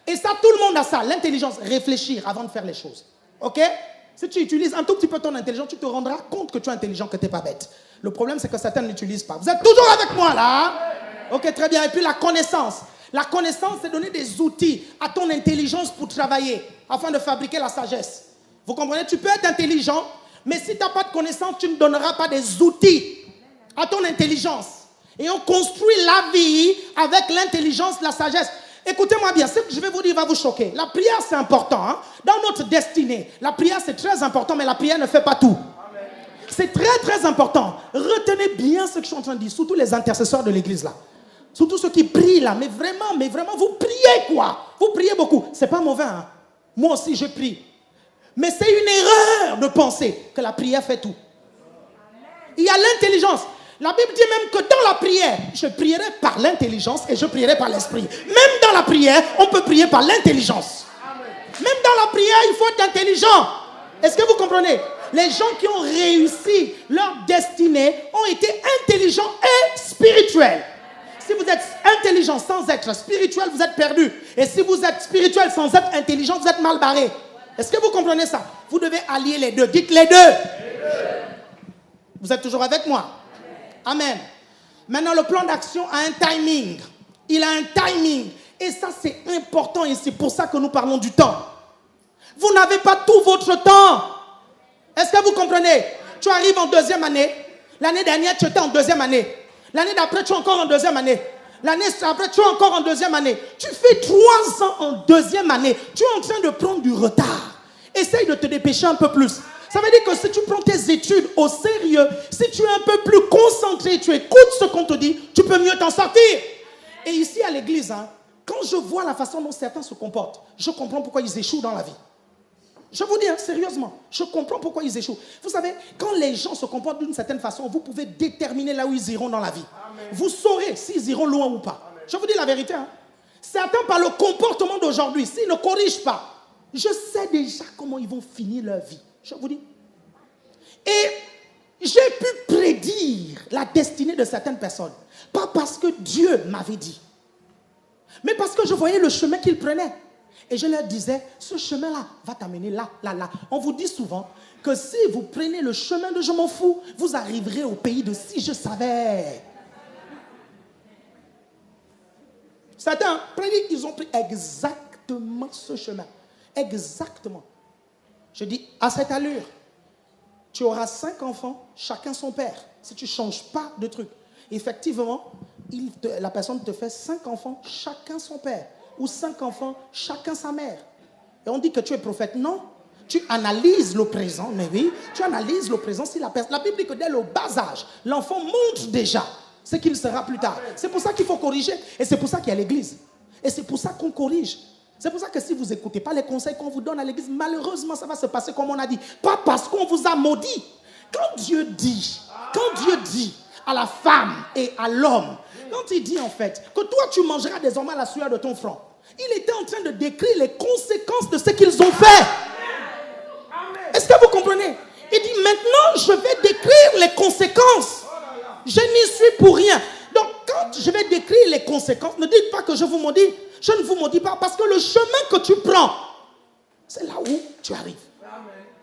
Et ça, tout le monde a ça. L'intelligence, réfléchir avant de faire les choses. Ok? Si tu utilises un tout petit peu ton intelligence, tu te rendras compte que tu es intelligent, que tu n'es pas bête. Le problème, c'est que certains ne l'utilisent pas. Vous êtes toujours avec moi, là? Ok, très bien. Et puis la connaissance. La connaissance, c'est donner des outils à ton intelligence pour travailler, afin de fabriquer la sagesse. Vous comprenez? Tu peux être intelligent, mais si tu n'as pas de connaissance, tu ne donneras pas des outils à ton intelligence. Et on construit la vie avec l'intelligence, la sagesse. Écoutez-moi bien, ce que je vais vous dire va vous choquer. La prière, c'est important. Hein? Dans notre destinée, la prière, c'est très important, mais la prière ne fait pas tout. C'est très, très important. Retenez bien ce que je suis en train de dire, surtout les intercesseurs de l'église, là. Surtout ceux qui prient là, mais vraiment, vous priez quoi? Vous priez beaucoup. C'est pas mauvais, hein? Moi aussi, je prie. Mais c'est une erreur de penser que la prière fait tout. Il y a l'intelligence. La Bible dit même que dans la prière, je prierai par l'intelligence et je prierai par l'esprit. Même dans la prière, on peut prier par l'intelligence. Même dans la prière, il faut être intelligent. Est-ce que vous comprenez? Les gens qui ont réussi leur destinée ont été intelligents et spirituels. Si vous êtes intelligent sans être spirituel, vous êtes perdu. Et si vous êtes spirituel sans être intelligent, vous êtes mal barré. Est-ce que vous comprenez ça? Vous devez allier les deux. Dites les deux. Vous êtes toujours avec moi? Amen. Maintenant, le plan d'action a un timing. Il a un timing. Et ça, c'est important. Et c'est pour ça que nous parlons du temps. Vous n'avez pas tout votre temps. Est-ce que vous comprenez? Tu arrives en deuxième année. L'année dernière, tu étais en deuxième année. L'année d'après, tu es encore en deuxième année. L'année après, tu es encore en deuxième année. Tu fais 3 ans en deuxième année. Tu es en train de prendre du retard. Essaye de te dépêcher un peu plus. Ça veut dire que si tu prends tes études au sérieux, si tu es un peu plus concentré, tu écoutes ce qu'on te dit, tu peux mieux t'en sortir. Et ici à l'église, quand je vois la façon dont certains se comportent, je comprends pourquoi ils échouent dans la vie. Je vous dis, sérieusement, je comprends pourquoi ils échouent. Vous savez, quand les gens se comportent d'une certaine façon, vous pouvez déterminer là où ils iront dans la vie. Amen. Vous saurez s'ils iront loin ou pas. Amen. Je vous dis la vérité. Certains, par le comportement d'aujourd'hui, s'ils ne corrigent pas, je sais déjà comment ils vont finir leur vie. Je vous dis. Et j'ai pu prédire la destinée de certaines personnes. Pas parce que Dieu m'avait dit, mais parce que je voyais le chemin qu'ils prenaient. Et je leur disais, ce chemin-là va t'amener là, là, là. On vous dit souvent que si vous prenez le chemin de je m'en fous, vous arriverez au pays de si je savais. Certains, ils ont pris exactement ce chemin. Exactement. Je dis, à cette allure, tu auras 5 enfants, chacun son père. Si tu ne changes pas de truc. Effectivement, la personne te fait 5 enfants, chacun son père. Ou 5 enfants, chacun sa mère. Et on dit que tu es prophète. Non. Tu analyses le présent. Mais oui, tu analyses le présent. Si la Bible dit que dès le bas âge, l'enfant montre déjà ce qu'il sera plus tard. C'est pour ça qu'il faut corriger. Et c'est pour ça qu'il y a l'église. Et c'est pour ça qu'on corrige. C'est pour ça que si vous n'écoutez pas les conseils qu'on vous donne à l'église, malheureusement, ça va se passer comme on a dit. Pas parce qu'on vous a maudit. Quand Dieu dit à la femme et à l'homme, quand il dit en fait que toi tu mangeras désormais la sueur de ton front, il était en train de décrire les conséquences de ce qu'ils ont fait. Est-ce que vous comprenez? Il dit maintenant je vais décrire les conséquences. Je n'y suis pour rien. Donc quand je vais décrire les conséquences, ne dites pas que je vous maudis. Je ne vous maudis pas parce que le chemin que tu prends, c'est là où tu arrives.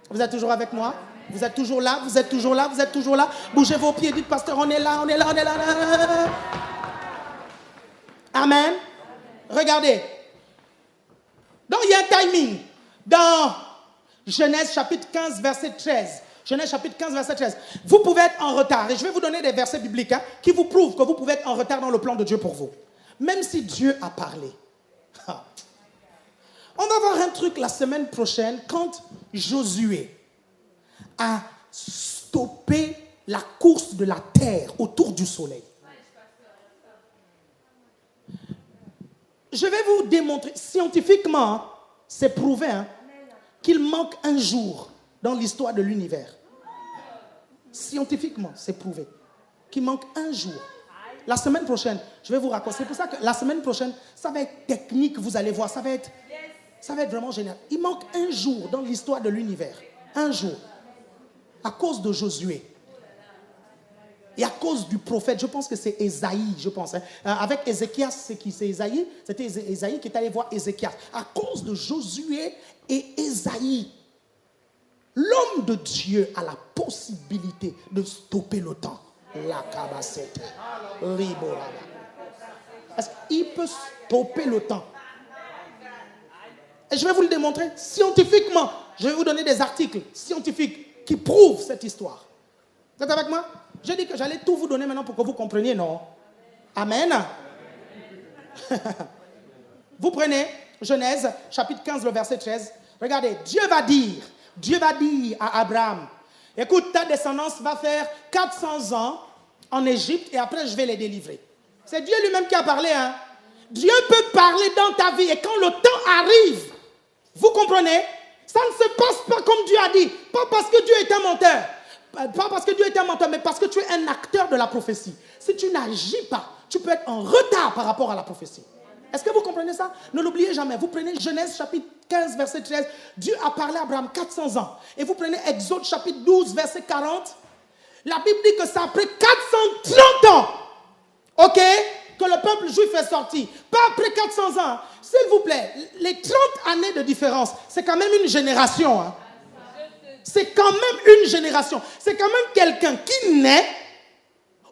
Vous êtes toujours avec moi? Vous êtes toujours là? Vous êtes toujours là? Vous êtes toujours là? Bougez vos pieds, dites pasteur, on est là, on est là, on est là. Amen. Regardez. Donc il y a un timing. Dans Genèse chapitre 15, verset 13. Genèse chapitre 15, verset 13. Vous pouvez être en retard. Et je vais vous donner des versets bibliques qui vous prouvent que vous pouvez être en retard dans le plan de Dieu pour vous. Même si Dieu a parlé. On va voir un truc la semaine prochaine quand Josué a stoppé la course de la terre autour du soleil. Je vais vous démontrer, scientifiquement, c'est prouvé qu'il manque un jour dans l'histoire de l'univers. Scientifiquement, c'est prouvé qu'il manque un jour. La semaine prochaine, je vais vous raconter. C'est pour ça que la semaine prochaine, ça va être technique, vous allez voir. Ça va être vraiment génial. Il manque un jour dans l'histoire de l'univers. Un jour. À cause de Josué. Et à cause du prophète, je pense que c'est Ésaïe, je pense. Avec Ézéchias, c'est qui? C'est Ésaïe. C'était Ésaïe qui est allé voir Ézéchias. À cause de Josué et Ésaïe, l'homme de Dieu a la possibilité de stopper le temps. La cabacette. Est-ce qu'il peut stopper le temps? Et je vais vous le démontrer scientifiquement. Je vais vous donner des articles scientifiques qui prouvent cette histoire. Vous êtes avec moi? J'ai dit que j'allais tout vous donner maintenant pour que vous compreniez, non? Amen. Vous prenez Genèse, chapitre 15, le verset 13. Regardez, Dieu va dire à Abraham, écoute, ta descendance va faire 400 ans en Égypte et après je vais les délivrer. C'est Dieu lui-même qui a parlé. Dieu peut parler dans ta vie et quand le temps arrive, vous comprenez? Ça ne se passe pas comme Dieu a dit. Pas parce que Dieu est un menteur. Pas parce que Dieu est un menteur, mais parce que tu es un acteur de la prophétie. Si tu n'agis pas, tu peux être en retard par rapport à la prophétie. Est-ce que vous comprenez ça? Ne l'oubliez jamais. Vous prenez Genèse chapitre 15, verset 13, Dieu a parlé à Abraham 400 ans. Et vous prenez Exode chapitre 12, verset 40. La Bible dit que c'est après 430 ans, ok, que le peuple juif est sorti. Pas après 400 ans. S'il vous plaît, les 30 années de différence, c'est quand même une génération. Hein. C'est quand même une génération. C'est quand même quelqu'un qui naît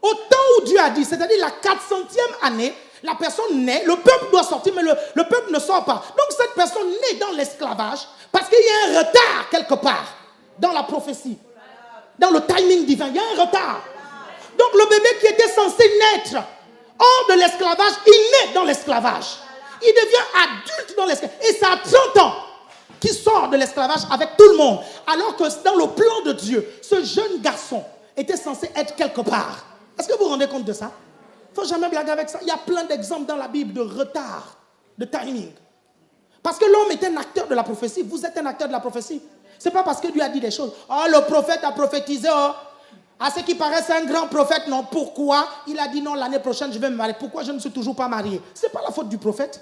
au temps où Dieu a dit, c'est-à-dire la 400e année, la personne naît, le peuple doit sortir, mais le peuple ne sort pas. Donc cette personne naît dans l'esclavage parce qu'il y a un retard quelque part dans la prophétie. Dans le timing divin, il y a un retard. Donc le bébé qui était censé naître hors de l'esclavage, il naît dans l'esclavage. Il devient adulte dans l'esclavage. Et c'est à 30 ans qu'il sort de l'esclavage avec tout le monde. Alors que dans le plan de Dieu, ce jeune garçon était censé être quelque part. Est-ce que vous vous rendez compte de ça? Il ne faut jamais blaguer avec ça. Il y a plein d'exemples dans la Bible de retard, de timing. Parce que l'homme est un acteur de la prophétie. Vous êtes un acteur de la prophétie. Ce n'est pas parce que Dieu a dit des choses. Oh, le prophète a prophétisé. Oh. À ce qui paraît, c'est un grand prophète. Non, pourquoi? Il a dit non, l'année prochaine, je vais me marier. Pourquoi je ne suis toujours pas marié? Ce n'est pas la faute du prophète.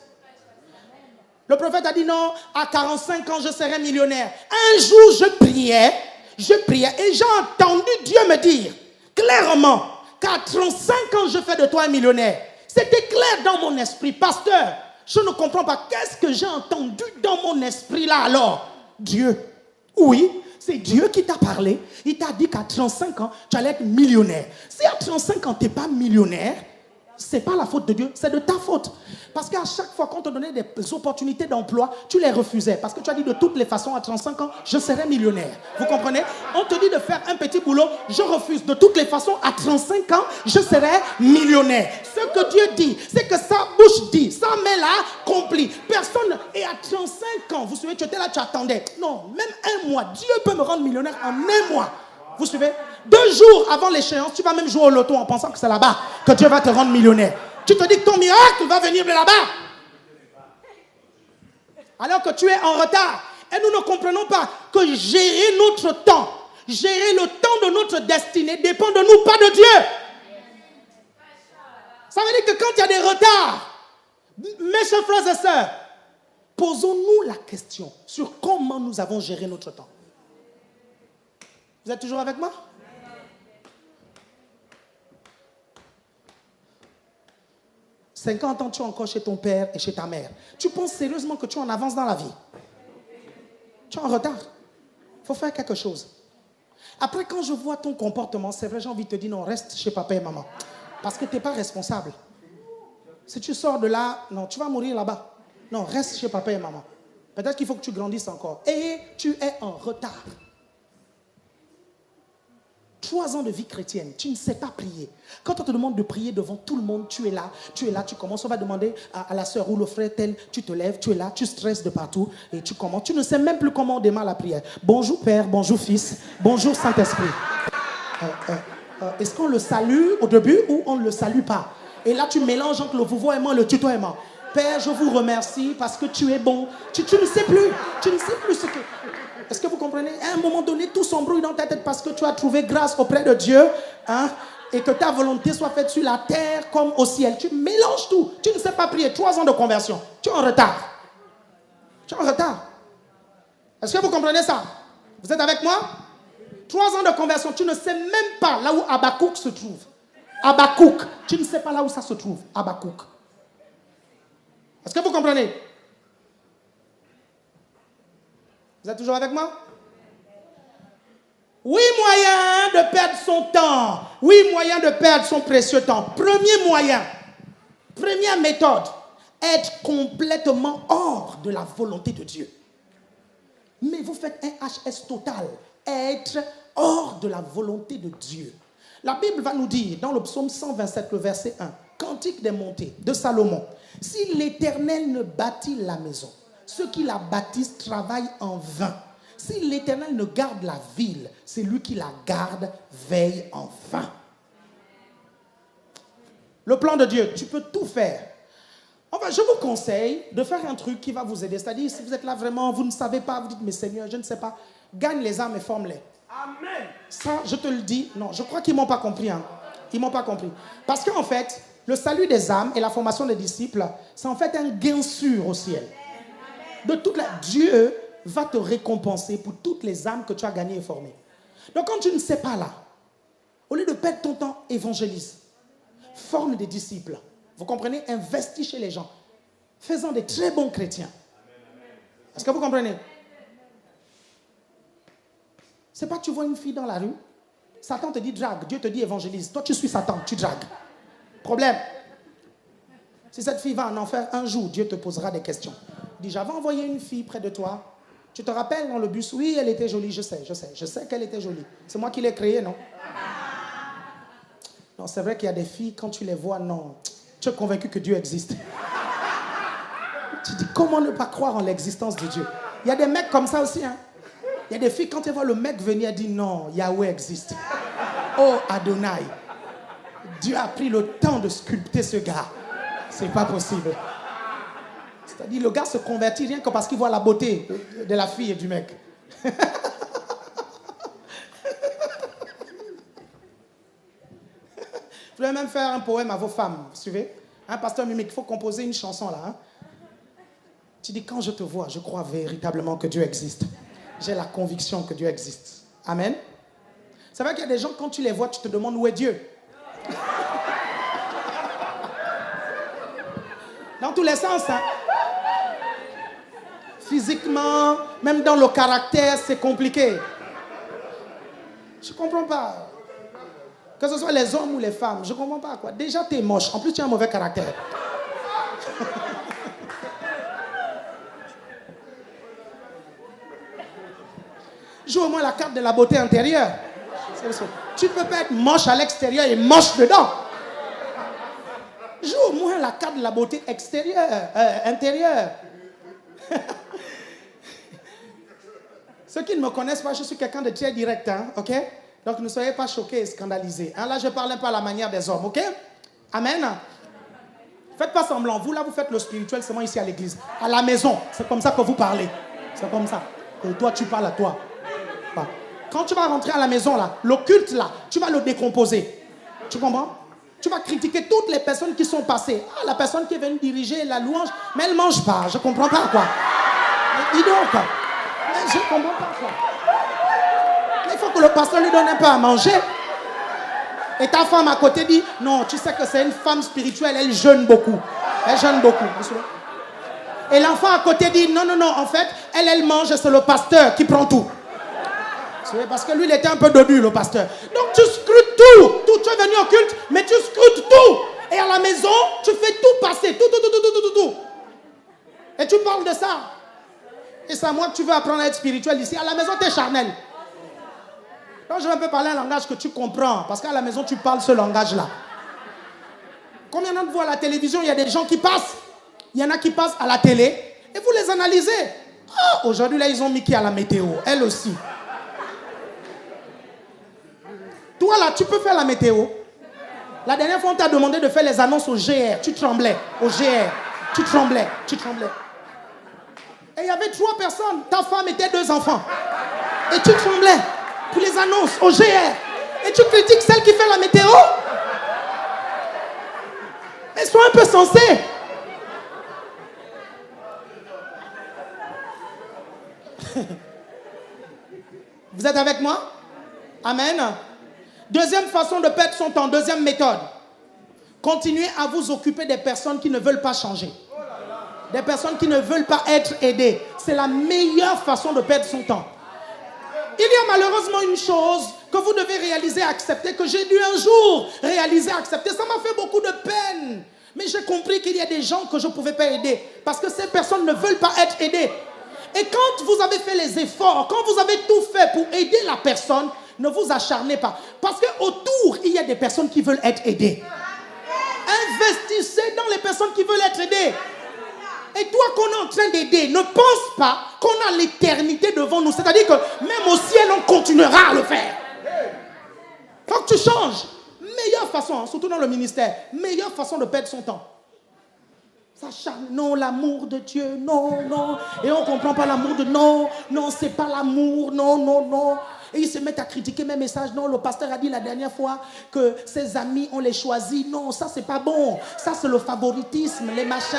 Le prophète a dit non, à 45 ans, je serai millionnaire. Un jour, je priais, et j'ai entendu Dieu me dire clairement qu'à 35 ans, je fais de toi un millionnaire. C'était clair dans mon esprit. Pasteur, je ne comprends pas. Qu'est-ce que j'ai entendu dans mon esprit là alors? Dieu. Oui, c'est Dieu qui t'a parlé. Il t'a dit qu'à 35 ans, tu allais être millionnaire. Si à 35 ans, tu n'es pas millionnaire, ce n'est pas la faute de Dieu, c'est de ta faute. Parce qu'à chaque fois qu'on te donnait des opportunités d'emploi, tu les refusais. Parce que tu as dit de toutes les façons, à 35 ans, je serai millionnaire. Vous comprenez? On te dit de faire un petit boulot, je refuse. De toutes les façons, à 35 ans, je serai millionnaire. Ce que Dieu dit, c'est que sa bouche dit, sa main l'a accompli. Personne, et à 35 ans, vous savez, tu étais là, tu attendais. Non, même un mois, Dieu peut me rendre millionnaire en un mois. Vous suivez? 2 jours avant l'échéance, tu vas même jouer au loto en pensant que c'est là-bas que Dieu va te rendre millionnaire. Tu te dis que ton miracle va venir de là-bas. Alors que tu es en retard. Et nous ne comprenons pas que gérer notre temps, gérer le temps de notre destinée dépend de nous, pas de Dieu. Ça veut dire que quand il y a des retards, mes chers frères et sœurs, posons-nous la question sur comment nous avons géré notre temps. Vous êtes toujours avec moi? « 50 ans, tu es encore chez ton père et chez ta mère. Tu penses sérieusement que tu es en avance dans la vie? Tu es en retard. Il faut faire quelque chose. Après, quand je vois ton comportement, c'est vrai, j'ai envie de te dire, non, reste chez papa et maman. Parce que tu n'es pas responsable. Si tu sors de là, non, tu vas mourir là-bas. Non, reste chez papa et maman. Peut-être qu'il faut que tu grandisses encore. Et tu es en retard. 3 ans de vie chrétienne, tu ne sais pas prier. Quand on te demande de prier devant tout le monde, tu es là, tu commences, on va demander à la sœur ou le frère tel, tu te lèves, tu es là, tu stresses de partout et tu commences. Tu ne sais même plus comment on démarre la prière. Bonjour Père, bonjour Fils, bonjour Saint-Esprit. Est-ce qu'on le salue au début ou on ne le salue pas? Et là, tu mélanges entre le vouvoiement et le tutoiement. Père, je vous remercie parce que tu es bon. Tu ne sais plus. Tu ne sais plus ce que... Est-ce que vous comprenez? À un moment donné, tout s'embrouille dans ta tête parce que tu as trouvé grâce auprès de Dieu, hein, et que ta volonté soit faite sur la terre comme au ciel. Tu mélanges tout. Tu ne sais pas prier. 3 ans de conversion. Tu es en retard. Tu es en retard. Est-ce que vous comprenez ça? Vous êtes avec moi? 3 ans de conversion. Tu ne sais même pas là où Habakkuk se trouve. Habakkuk. Tu ne sais pas là où ça se trouve. Habakkuk. Est-ce que vous comprenez? Vous êtes toujours avec moi? Oui, moyen de perdre son temps. Oui, moyen de perdre son précieux temps. Premier moyen, première méthode, être complètement hors de la volonté de Dieu. Mais vous faites un HS total. Être hors de la volonté de Dieu. La Bible va nous dire, dans le psaume 127, le verset 1, Cantique des montées de Salomon, si l'Éternel ne bâtit la maison, ceux qui la bâtissent travaillent en vain. Si l'Éternel ne garde la ville, c'est lui qui la garde, veille en vain. Le plan de Dieu, tu peux tout faire. Enfin, je vous conseille de faire un truc qui va vous aider. C'est-à-dire, si vous êtes là vraiment, vous ne savez pas, vous dites, mais Seigneur, je ne sais pas, gagne les âmes et forme-les. Amen. Ça, je te le dis, non, je crois qu'ils ne m'ont pas compris. Hein. Ils ne m'ont pas compris. Parce qu'en fait, le salut des âmes et la formation des disciples, c'est en fait un gain sûr au ciel. Dieu va te récompenser pour toutes les âmes que tu as gagnées et formées. Donc quand tu ne sais pas là, au lieu de perdre ton temps, évangélise. Forme des disciples. Vous comprenez? Investis chez les gens. Fais-en des très bons chrétiens. Est-ce que vous comprenez? C'est pas que tu vois une fille dans la rue, Satan te dit drague, Dieu te dit évangélise. Toi tu suis Satan, tu dragues. Problème. Si cette fille va en enfer, un jour, Dieu te posera des questions. Dis, j'avais envoyé une fille près de toi. Tu te rappelles dans le bus? Oui, elle était jolie, je sais qu'elle était jolie. C'est moi qui l'ai créée, non? Non, c'est vrai qu'il y a des filles, quand tu les vois, non, tu es convaincu que Dieu existe. Tu dis, comment ne pas croire en l'existence de Dieu? Il y a des mecs comme ça aussi, hein. Il y a des filles, quand elles voient le mec venir, elles disent, non, Yahweh existe. Oh, Adonai. Dieu a pris le temps de sculpter ce gars. C'est pas possible. C'est-à-dire, le gars se convertit rien que parce qu'il voit la beauté de la fille et du mec. Vous pouvez même faire un poème à vos femmes, vous suivez? Hein, Pasteur Mimic, il faut composer une chanson là. Hein? Tu dis, quand je te vois, je crois véritablement que Dieu existe. J'ai la conviction que Dieu existe. Amen. C'est vrai qu'il y a des gens, quand tu les vois, tu te demandes où est Dieu. Dans tous les sens, hein. Physiquement, même dans le caractère, c'est compliqué. Je ne comprends pas. Que ce soit les hommes ou les femmes, je ne comprends pas quoi. Déjà, tu es moche. En plus, tu as un mauvais caractère. Joue au moins la carte de la beauté intérieure. Tu ne peux pas être moche à l'extérieur et moche dedans. Joue au moins la carte de la beauté intérieure. Ceux qui ne me connaissent pas, je suis quelqu'un de très direct, hein, ok? Donc ne soyez pas choqués et scandalisés. Hein, là, je ne parle pas à la manière des hommes, ok? Amen. Faites pas semblant. Vous, là, vous faites le spirituel seulement ici à l'église. À la maison, c'est comme ça que vous parlez. C'est comme ça. Et toi, tu parles à toi. Quand tu vas rentrer à la maison, là, le culte, là, tu vas le décomposer. Tu comprends? Tu vas critiquer toutes les personnes qui sont passées. Ah, la personne qui est venue diriger la louange, mais elle ne mange pas. Je ne comprends pas, quoi. Mais dis donc, quoi. Mais je ne comprends pas, quoi. Mais il faut que le pasteur lui donne un peu à manger. Et ta femme à côté dit, non, tu sais que c'est une femme spirituelle, elle jeûne beaucoup. Elle jeûne beaucoup. Et l'enfant à côté dit, non, en fait, elle mange, c'est le pasteur qui prend tout. Parce que lui, il était un peu dodu, le pasteur. Donc, tu scrutes tout. Tu es venu au culte, mais tu scrutes tout. Et à la maison, tu fais tout passer. Tout. Et tu parles de ça. Et c'est à moi que tu veux apprendre à être spirituel ici. À la maison, tu es charnel. Donc, je vais un peu parler un langage que tu comprends. Parce qu'à la maison, tu parles ce langage-là. Combien d'entre vous à la télévision, il y a des gens qui passent. Il y en a qui passent à la télé. Et vous les analysez. Oh, aujourd'hui, là, ils ont mis qui à la météo? Elle aussi. Toi là, tu peux faire la météo. La dernière fois, on t'a demandé de faire les annonces au GR. Tu tremblais. Au GR. Tu tremblais. Et il y avait 3 personnes. Ta femme et tes 2 enfants. Et tu tremblais pour les annonces au GR. Et tu critiques celle qui fait la météo. Mais sois un peu sensé. Vous êtes avec moi? Amen. Deuxième façon de perdre son temps, deuxième méthode. Continuez à vous occuper des personnes qui ne veulent pas changer. Des personnes qui ne veulent pas être aidées. C'est la meilleure façon de perdre son temps. Il y a malheureusement une chose que vous devez réaliser, accepter, que j'ai dû un jour réaliser, accepter. Ça m'a fait beaucoup de peine. Mais j'ai compris qu'il y a des gens que je ne pouvais pas aider. Parce que ces personnes ne veulent pas être aidées. Et quand vous avez fait les efforts, quand vous avez tout fait pour aider la personne, ne vous acharnez pas. Parce qu'autour, il y a des personnes qui veulent être aidées. Investissez dans les personnes qui veulent être aidées. Et toi qu'on est en train d'aider, ne pense pas qu'on a l'éternité devant nous. C'est-à-dire que même au ciel, on continuera à le faire. Il faut que tu changes. Meilleure façon, surtout dans le ministère, meilleure façon de perdre son temps. S'acharne, non, l'amour de Dieu, non. Et on ne comprend pas l'amour de non, c'est pas l'amour, non. Et ils se mettent à critiquer mes messages. Non, le pasteur a dit la dernière fois que ses amis, on les choisit. Non, ça, c'est pas bon. Ça, c'est le favoritisme, les machins.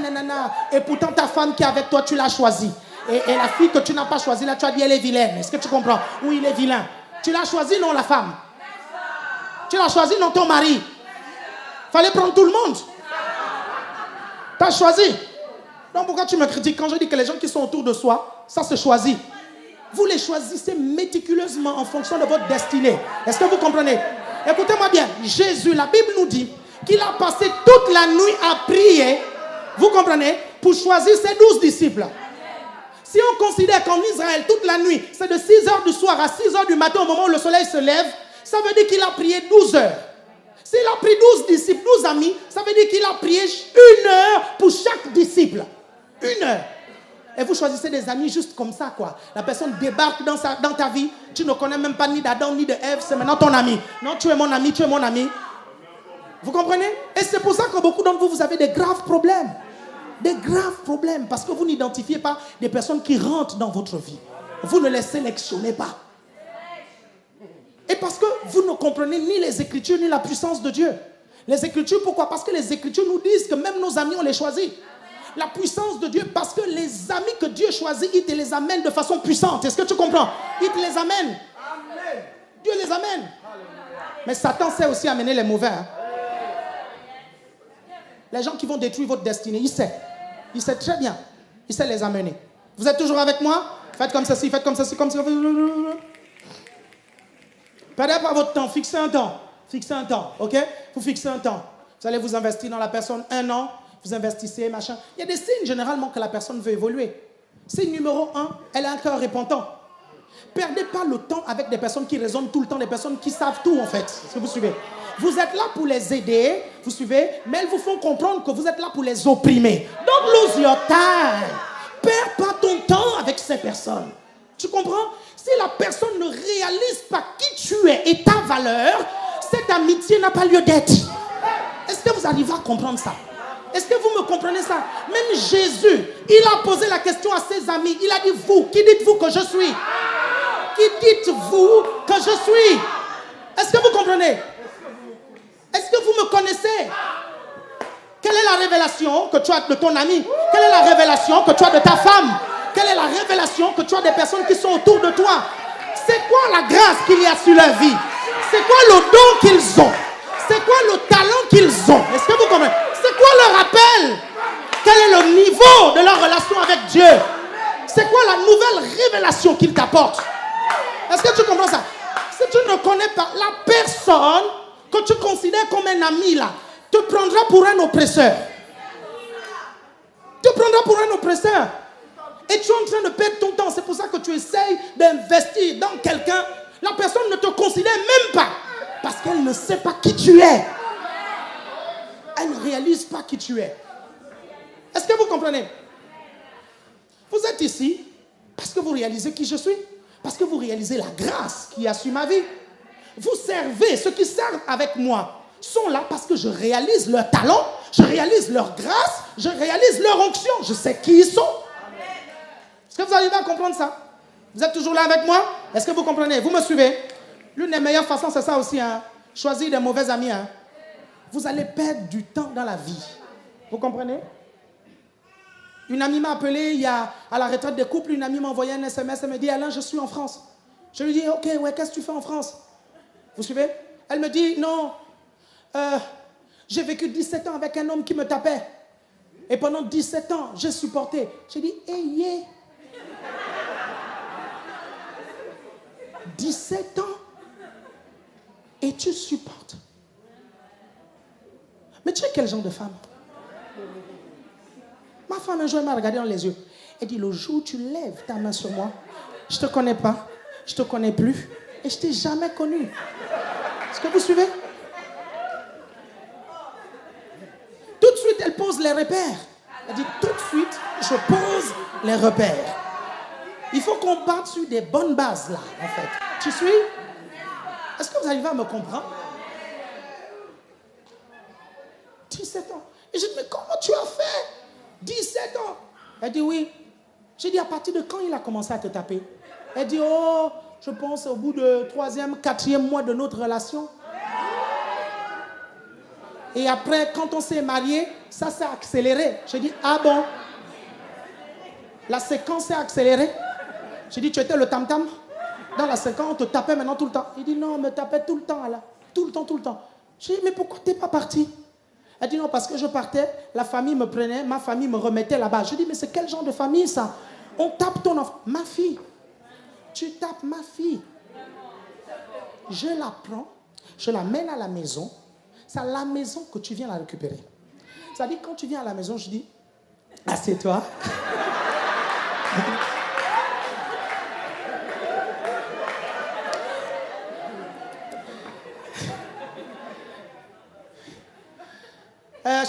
Nanana. Et pourtant, ta femme qui est avec toi, tu l'as choisie. Et la fille que tu n'as pas choisie, là, tu as dit, elle est vilaine. Est-ce que tu comprends? Oui, il est vilain. Tu l'as choisi, non, la femme? Tu l'as choisi, non, ton mari? Fallait prendre tout le monde. Tu as choisi. Donc pourquoi tu me critiques quand je dis que les gens qui sont autour de soi, ça se choisit? Vous les choisissez méticuleusement en fonction de votre destinée. Est-ce que vous comprenez? Écoutez-moi bien. Jésus, la Bible nous dit qu'il a passé toute la nuit à prier, vous comprenez, pour choisir ses 12 disciples. Si on considère qu'en Israël, toute la nuit, c'est de 6 heures du soir à 6 heures du matin, au moment où le soleil se lève, ça veut dire qu'il a prié 12 heures. S'il a pris 12 disciples, 12 amis, ça veut dire qu'il a prié 1 heure pour chaque disciple. 1 heure. Et vous choisissez des amis juste comme ça, quoi. La personne débarque dans ta vie, tu ne connais même pas ni d'Adam ni de Ève, c'est maintenant ton ami. Non, tu es mon ami, tu es mon ami. Vous comprenez? Et c'est pour ça que beaucoup d'entre vous, vous avez des graves problèmes. Des graves problèmes, parce que vous n'identifiez pas des personnes qui rentrent dans votre vie. Vous ne les sélectionnez pas. Et parce que vous ne comprenez ni les Écritures, ni la puissance de Dieu. Les Écritures, pourquoi? Parce que les Écritures nous disent que même nos amis, on les choisit. La puissance de Dieu, parce que les amis que Dieu choisit, il te les amène de façon puissante. Est-ce que tu comprends? Il te les amène. Amen. Dieu les amène. Mais Satan sait aussi amener les mauvais. Hein? Les gens qui vont détruire votre destinée, il sait. Il sait très bien. Il sait les amener. Vous êtes toujours avec moi? Faites comme ceci, comme ça. Perdez pas votre temps, fixez un temps. Fixez un temps, ok? Vous fixez un temps. Vous allez vous investir dans la personne 1 an. Vous investissez, machin. Il y a des signes généralement que la personne veut évoluer. Signe numéro 1, elle a un cœur repentant. Perdez pas le temps avec des personnes qui raisonnent tout le temps, des personnes qui savent tout en fait. Est-ce que vous suivez? Vous êtes là pour les aider, vous suivez, mais elles vous font comprendre que vous êtes là pour les opprimer. Don't lose your time. Perds pas ton temps avec ces personnes. Tu comprends? Si la personne ne réalise pas qui tu es et ta valeur, cette amitié n'a pas lieu d'être. Est-ce que vous arrivez à comprendre ça? Est-ce que vous me comprenez ça? Même Jésus, il a posé la question à ses amis. Il a dit, vous, qui dites-vous que je suis? Qui dites-vous que je suis? Est-ce que vous comprenez? Est-ce que vous me connaissez? Quelle est la révélation que tu as de ton ami? Quelle est la révélation que tu as de ta femme? Quelle est la révélation que tu as des personnes qui sont autour de toi? C'est quoi la grâce qu'il y a sur leur vie? C'est quoi le don qu'ils ont? C'est quoi le talent qu'ils ont? Est-ce que vous comprenez? C'est quoi leur appel? Quel est le niveau de leur relation avec Dieu? C'est quoi la nouvelle révélation qu'il t'apporte? Est-ce que tu comprends ça? Si tu ne connais pas la personne que tu considères comme un ami là, te prendra pour un oppresseur. Te prendra pour un oppresseur. Et tu es en train de perdre ton temps. C'est pour ça que tu essayes d'investir dans quelqu'un. La personne ne te considère même pas. Parce qu'elle ne sait pas qui tu es. Elle ne réalise pas qui tu es. Est-ce que vous comprenez? Vous êtes ici parce que vous réalisez qui je suis. Parce que vous réalisez la grâce qui a sur ma vie. Vous servez, ceux qui servent avec moi sont là parce que je réalise leur talent, je réalise leur grâce, je réalise leur onction. Je sais qui ils sont. Est-ce que vous arrivez à comprendre ça? Vous êtes toujours là avec moi? Est-ce que vous comprenez? Vous me suivez? L'une des meilleures façons, c'est ça aussi. Hein? Choisir des mauvais amis. Hein? Vous allez perdre du temps dans la vie. Vous comprenez? Une amie m'a appelé il y a, à la retraite des couples. Une amie m'a envoyé un SMS. Elle me dit, Alain, je suis en France. Je lui dis, ok, ouais, qu'est-ce que tu fais en France? Vous suivez? Elle me dit, non, j'ai vécu 17 ans avec un homme qui me tapait. Et pendant 17 ans, j'ai supporté. J'ai dit, hey, yeah. 17 ans et tu supportes. Mais tu es quel genre de femme? Ma femme un jour m'a regardé dans les yeux. Elle dit, le jour où tu lèves ta main sur moi, je ne te connais pas, je ne te connais plus et je ne t'ai jamais connu. Est-ce que vous suivez? Tout de suite, elle pose les repères. Elle dit, tout de suite, je pose les repères. Il faut qu'on parte sur des bonnes bases là, en fait. Tu suis? Est-ce que vous arrivez à me comprendre? 17 ans. Et je dis, mais comment tu as fait? 17 ans. Elle dit, oui. J'ai dit, à partir de quand il a commencé à te taper? Elle dit, oh, je pense au bout de 3e, 4e mois de notre relation. Et après, quand on s'est marié, ça s'est accéléré. J'ai dit, ah bon? La séquence s'est accélérée. J'ai dit, tu étais le tam-tam? Dans la séquence, on te tapait maintenant tout le temps. Il dit, non, on me tapait tout le temps, là. Tout le temps, tout le temps. J'ai dit, mais pourquoi tu n'es pas parti? Elle dit, non, parce que je partais, la famille me prenait, ma famille me remettait là-bas. Je dis, mais c'est quel genre de famille, ça? On tape ton enfant. Ma fille. Tu tapes ma fille. Je la prends, je la mène à la maison. C'est à la maison que tu viens la récupérer. C'est-à-dire, quand tu viens à la maison, je dis, assieds-toi.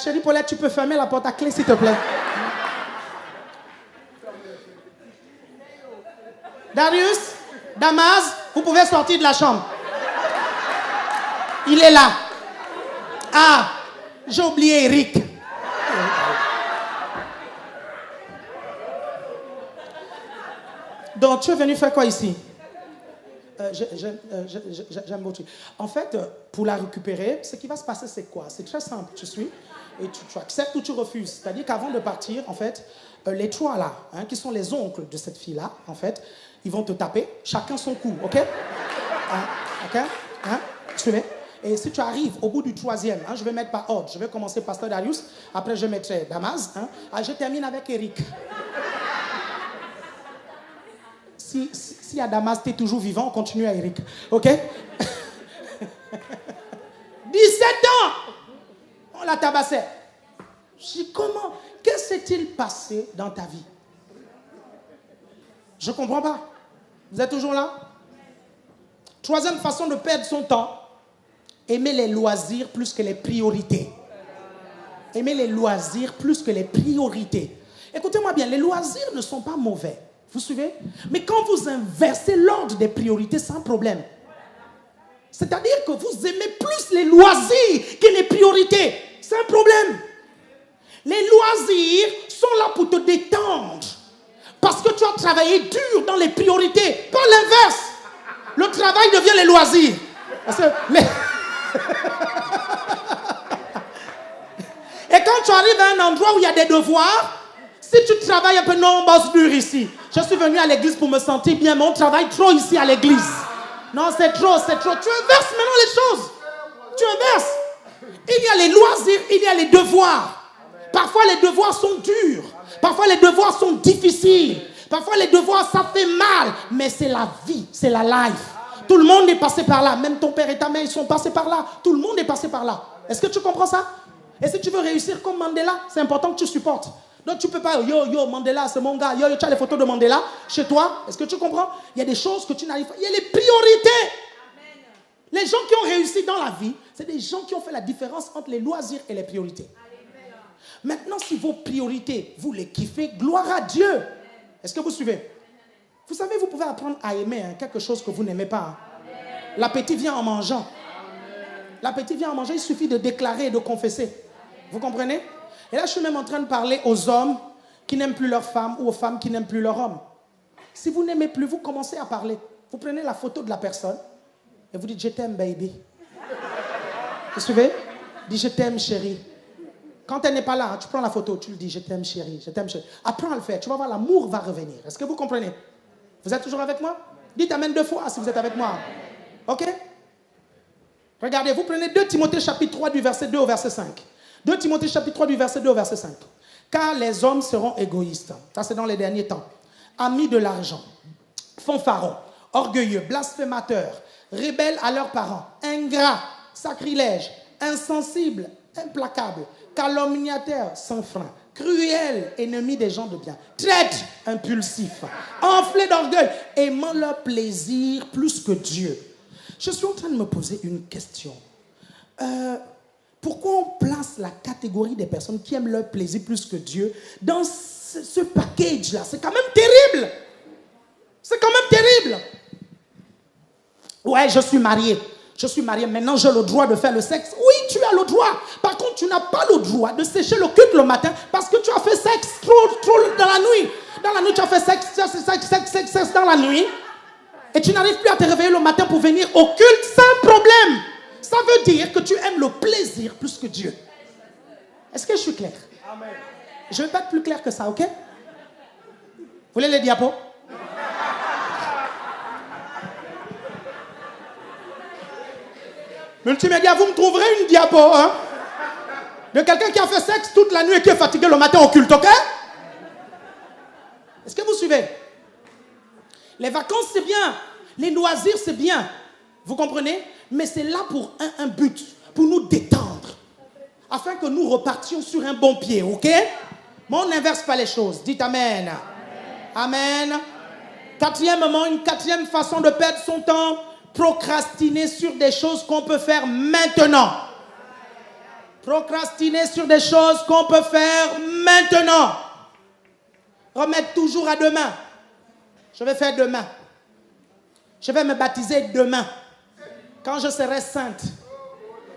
Chérie Paulette, tu peux fermer la porte à clé, s'il te plaît. Darius, Damas, vous pouvez sortir de la chambre. Il est là. Ah, j'ai oublié Eric. Donc, tu es venu faire quoi ici? J'aime beaucoup. En fait, pour la récupérer, ce qui va se passer, c'est quoi? C'est très simple. Tu suis et tu acceptes ou tu refuses. C'est-à-dire qu'avant de partir, en fait, les trois là, hein, qui sont les oncles de cette fille-là, en fait, ils vont te taper, chacun son coup, ok? Ok? Hein? Suivez. Et si tu arrives au bout du 3e, hein, je vais mettre par ordre. Je vais commencer Pasteur Darius, après je mettrai Damas. Hein, je termine avec Eric. Si à Damas, tu es toujours vivant, on continue à Eric. Ok? 17 ans! On l'a tabassé. Je dis, comment? Que s'est-il passé dans ta vie? Je ne comprends pas. Vous êtes toujours là? 3e façon de perdre son temps. Aimer les loisirs plus que les priorités. Aimer les loisirs plus que les priorités. Écoutez-moi bien, les loisirs ne sont pas mauvais. Vous suivez? Mais quand vous inversez l'ordre des priorités, c'est un problème. C'est-à-dire que vous aimez plus les loisirs que les priorités. C'est un problème. Les loisirs sont là pour te détendre. Parce que tu as travaillé dur dans les priorités. Pas l'inverse. Le travail devient les loisirs. Parce que Et quand tu arrives à un endroit où il y a des devoirs, si tu travailles un peu, non, on bosse dur ici. Je suis venu à l'église pour me sentir bien, mais on travaille trop ici à l'église. Non, c'est trop, c'est trop. Tu inverses maintenant les choses. Tu inverses. Il y a les loisirs, il y a les devoirs. Parfois les devoirs sont durs. Parfois les devoirs sont difficiles. Parfois les devoirs, ça fait mal. Mais c'est la vie, c'est la life. Tout le monde est passé par là. Même ton père et ta mère, ils sont passés par là. Tout le monde est passé par là. Est-ce que tu comprends ça? Et si tu veux réussir comme Mandela, c'est important que tu supportes. Donc tu ne peux pas, yo, Mandela, c'est mon gars. Yo, tu as les photos de Mandela chez toi. Est-ce que tu comprends? Il y a des choses que tu n'arrives pas. Il y a les priorités. Amen. Les gens qui ont réussi dans la vie, c'est des gens qui ont fait la différence entre les loisirs et les priorités. Amen. Maintenant, si vos priorités, vous les kiffez, gloire à Dieu. Amen. Est-ce que vous suivez? Vous savez, vous pouvez apprendre à aimer quelque chose que vous n'aimez pas. L'appétit vient en mangeant. L'appétit vient en mangeant, il suffit de déclarer et de confesser. Vous comprenez? Et là, je suis même en train de parler aux hommes qui n'aiment plus leur femme ou aux femmes qui n'aiment plus leur homme. Si vous n'aimez plus, vous commencez à parler. Vous prenez la photo de la personne et vous dites « Je t'aime, baby ». Vous suivez? Dis « Je t'aime, chérie ». Quand elle n'est pas là, tu prends la photo, tu lui dis « Je t'aime, chérie, je t'aime, chérie ». Apprends à le faire. Tu vas voir, l'amour va revenir. Est-ce que vous comprenez? Vous êtes toujours avec moi? Dites « Amen » 2 fois si vous êtes avec moi. OK? Regardez, vous prenez 2 Timothée chapitre 3 du verset 2 au verset 5. 2 Timothée chapitre 3 du verset 2 au verset 5. Car les hommes seront égoïstes. Ça, c'est dans les derniers temps. Amis de l'argent, fanfarons, orgueilleux, blasphémateurs, rebelles à leurs parents, ingrats, sacrilèges, insensibles, implacables, calomniateurs, sans frein, cruels, ennemis des gens de bien, traîtres, impulsifs, enflés d'orgueil, aimant leur plaisir plus que Dieu. Je suis en train de me poser une question. Pourquoi on place la catégorie des personnes qui aiment leur plaisir plus que Dieu dans ce package-là? C'est quand même terrible. C'est quand même terrible. Ouais, je suis marié. Je suis marié, maintenant j'ai le droit de faire le sexe. Oui, tu as le droit. Par contre, tu n'as pas le droit de sécher le cul le matin parce que tu as fait sexe trop dans la nuit. Dans la nuit, tu as fait sexe dans la nuit. et tu n'arrives plus à te réveiller le matin pour venir au culte, c'est un problème. Ça veut dire que tu aimes le plaisir plus que Dieu. Est-ce que je suis clair? Amen. Je ne vais pas être plus clair que ça, ok? Vous voulez les diapos? Multimédia, vous me trouverez une diapo, hein? De quelqu'un qui a fait sexe toute la nuit et qui est fatigué le matin au culte, ok? Est-ce que vous suivez? Les vacances, c'est bien. Les loisirs, c'est bien. Vous comprenez? Mais c'est là pour un but, pour nous détendre. Afin que nous repartions sur un bon pied, ok? Mais on n'inverse pas les choses. Dites Amen. Amen. Amen. Quatrièmement, une quatrième façon de perdre son temps, procrastiner sur des choses qu'on peut faire maintenant. Procrastiner sur des choses qu'on peut faire maintenant. Remettre toujours à demain. Je vais faire demain. Je vais me baptiser demain. Quand je serai sainte.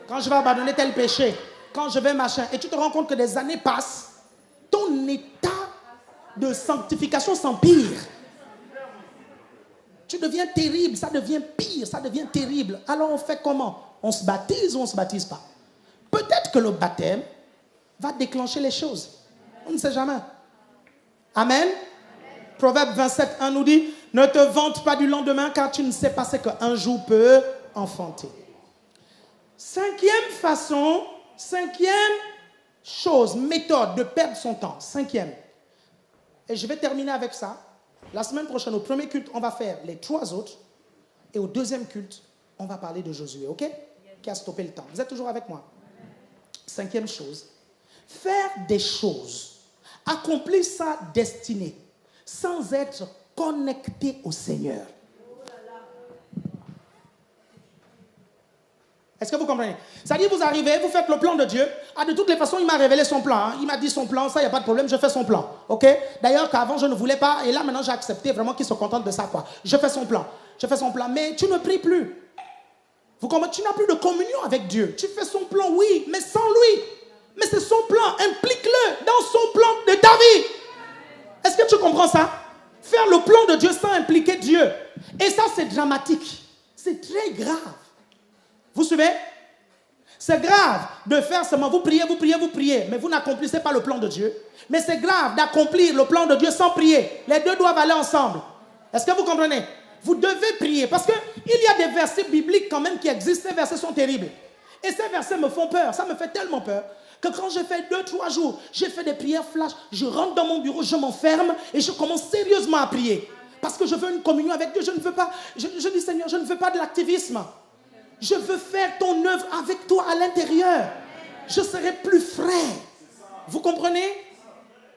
Quand je vais abandonner tel péché. Quand je vais machin. Et tu te rends compte que des années passent. Ton état de sanctification s'empire. Tu deviens terrible. Ça devient pire. Ça devient terrible. Alors on fait comment? On se baptise ou on ne se baptise pas? Peut-être que le baptême va déclencher les choses. On ne sait jamais. Amen. Proverbe 27:1 nous dit, ne te vante pas du lendemain car tu ne sais pas ce qu'un jour peut enfanter. Cinquième façon, cinquième chose, méthode de perdre son temps. Cinquième. Et je vais terminer avec ça. La semaine prochaine, au premier culte, on va faire les 3 autres. Et au deuxième culte, on va parler de Josué, ok? Qui a stoppé le temps. Vous êtes toujours avec moi? Cinquième chose, faire des choses, accomplir sa destinée, sans être connecté au Seigneur. Est-ce que vous comprenez? C'est-à-dire, vous arrivez, vous faites le plan de Dieu. Ah, de toutes les façons, il m'a révélé son plan. Hein. Il m'a dit son plan, ça, il n'y a pas de problème, je fais son plan. Ok? D'ailleurs, qu'avant, je ne voulais pas. Et là, maintenant, j'ai accepté vraiment qu'il se contente de ça, quoi. Je fais son plan. Je fais son plan. Mais tu ne pries plus. Vous comprenez? Tu n'as plus de communion avec Dieu. Tu fais son plan, oui, mais sans lui. Mais c'est son plan. Implique-le dans son plan de ta vie. Est-ce que tu comprends ça? Faire le plan de Dieu sans impliquer Dieu. Et ça, c'est dramatique. C'est très grave. Vous suivez? C'est grave de faire seulement, vous priez, mais vous n'accomplissez pas le plan de Dieu. Mais c'est grave d'accomplir le plan de Dieu sans prier. Les deux doivent aller ensemble. Est-ce que vous comprenez? Vous devez prier. Parce qu'il y a des versets bibliques quand même qui existent. Ces versets sont terribles. Et ces versets me font peur. Ça me fait tellement peur que quand j'ai fait 2-3 jours, j'ai fait des prières flash, je rentre dans mon bureau, je m'enferme et je commence sérieusement à prier. Parce que je veux une communion avec Dieu. Je ne veux pas, je dis Seigneur, je ne veux pas de l'activisme. Je veux faire ton œuvre avec toi à l'intérieur. Je serai plus frais. Vous comprenez?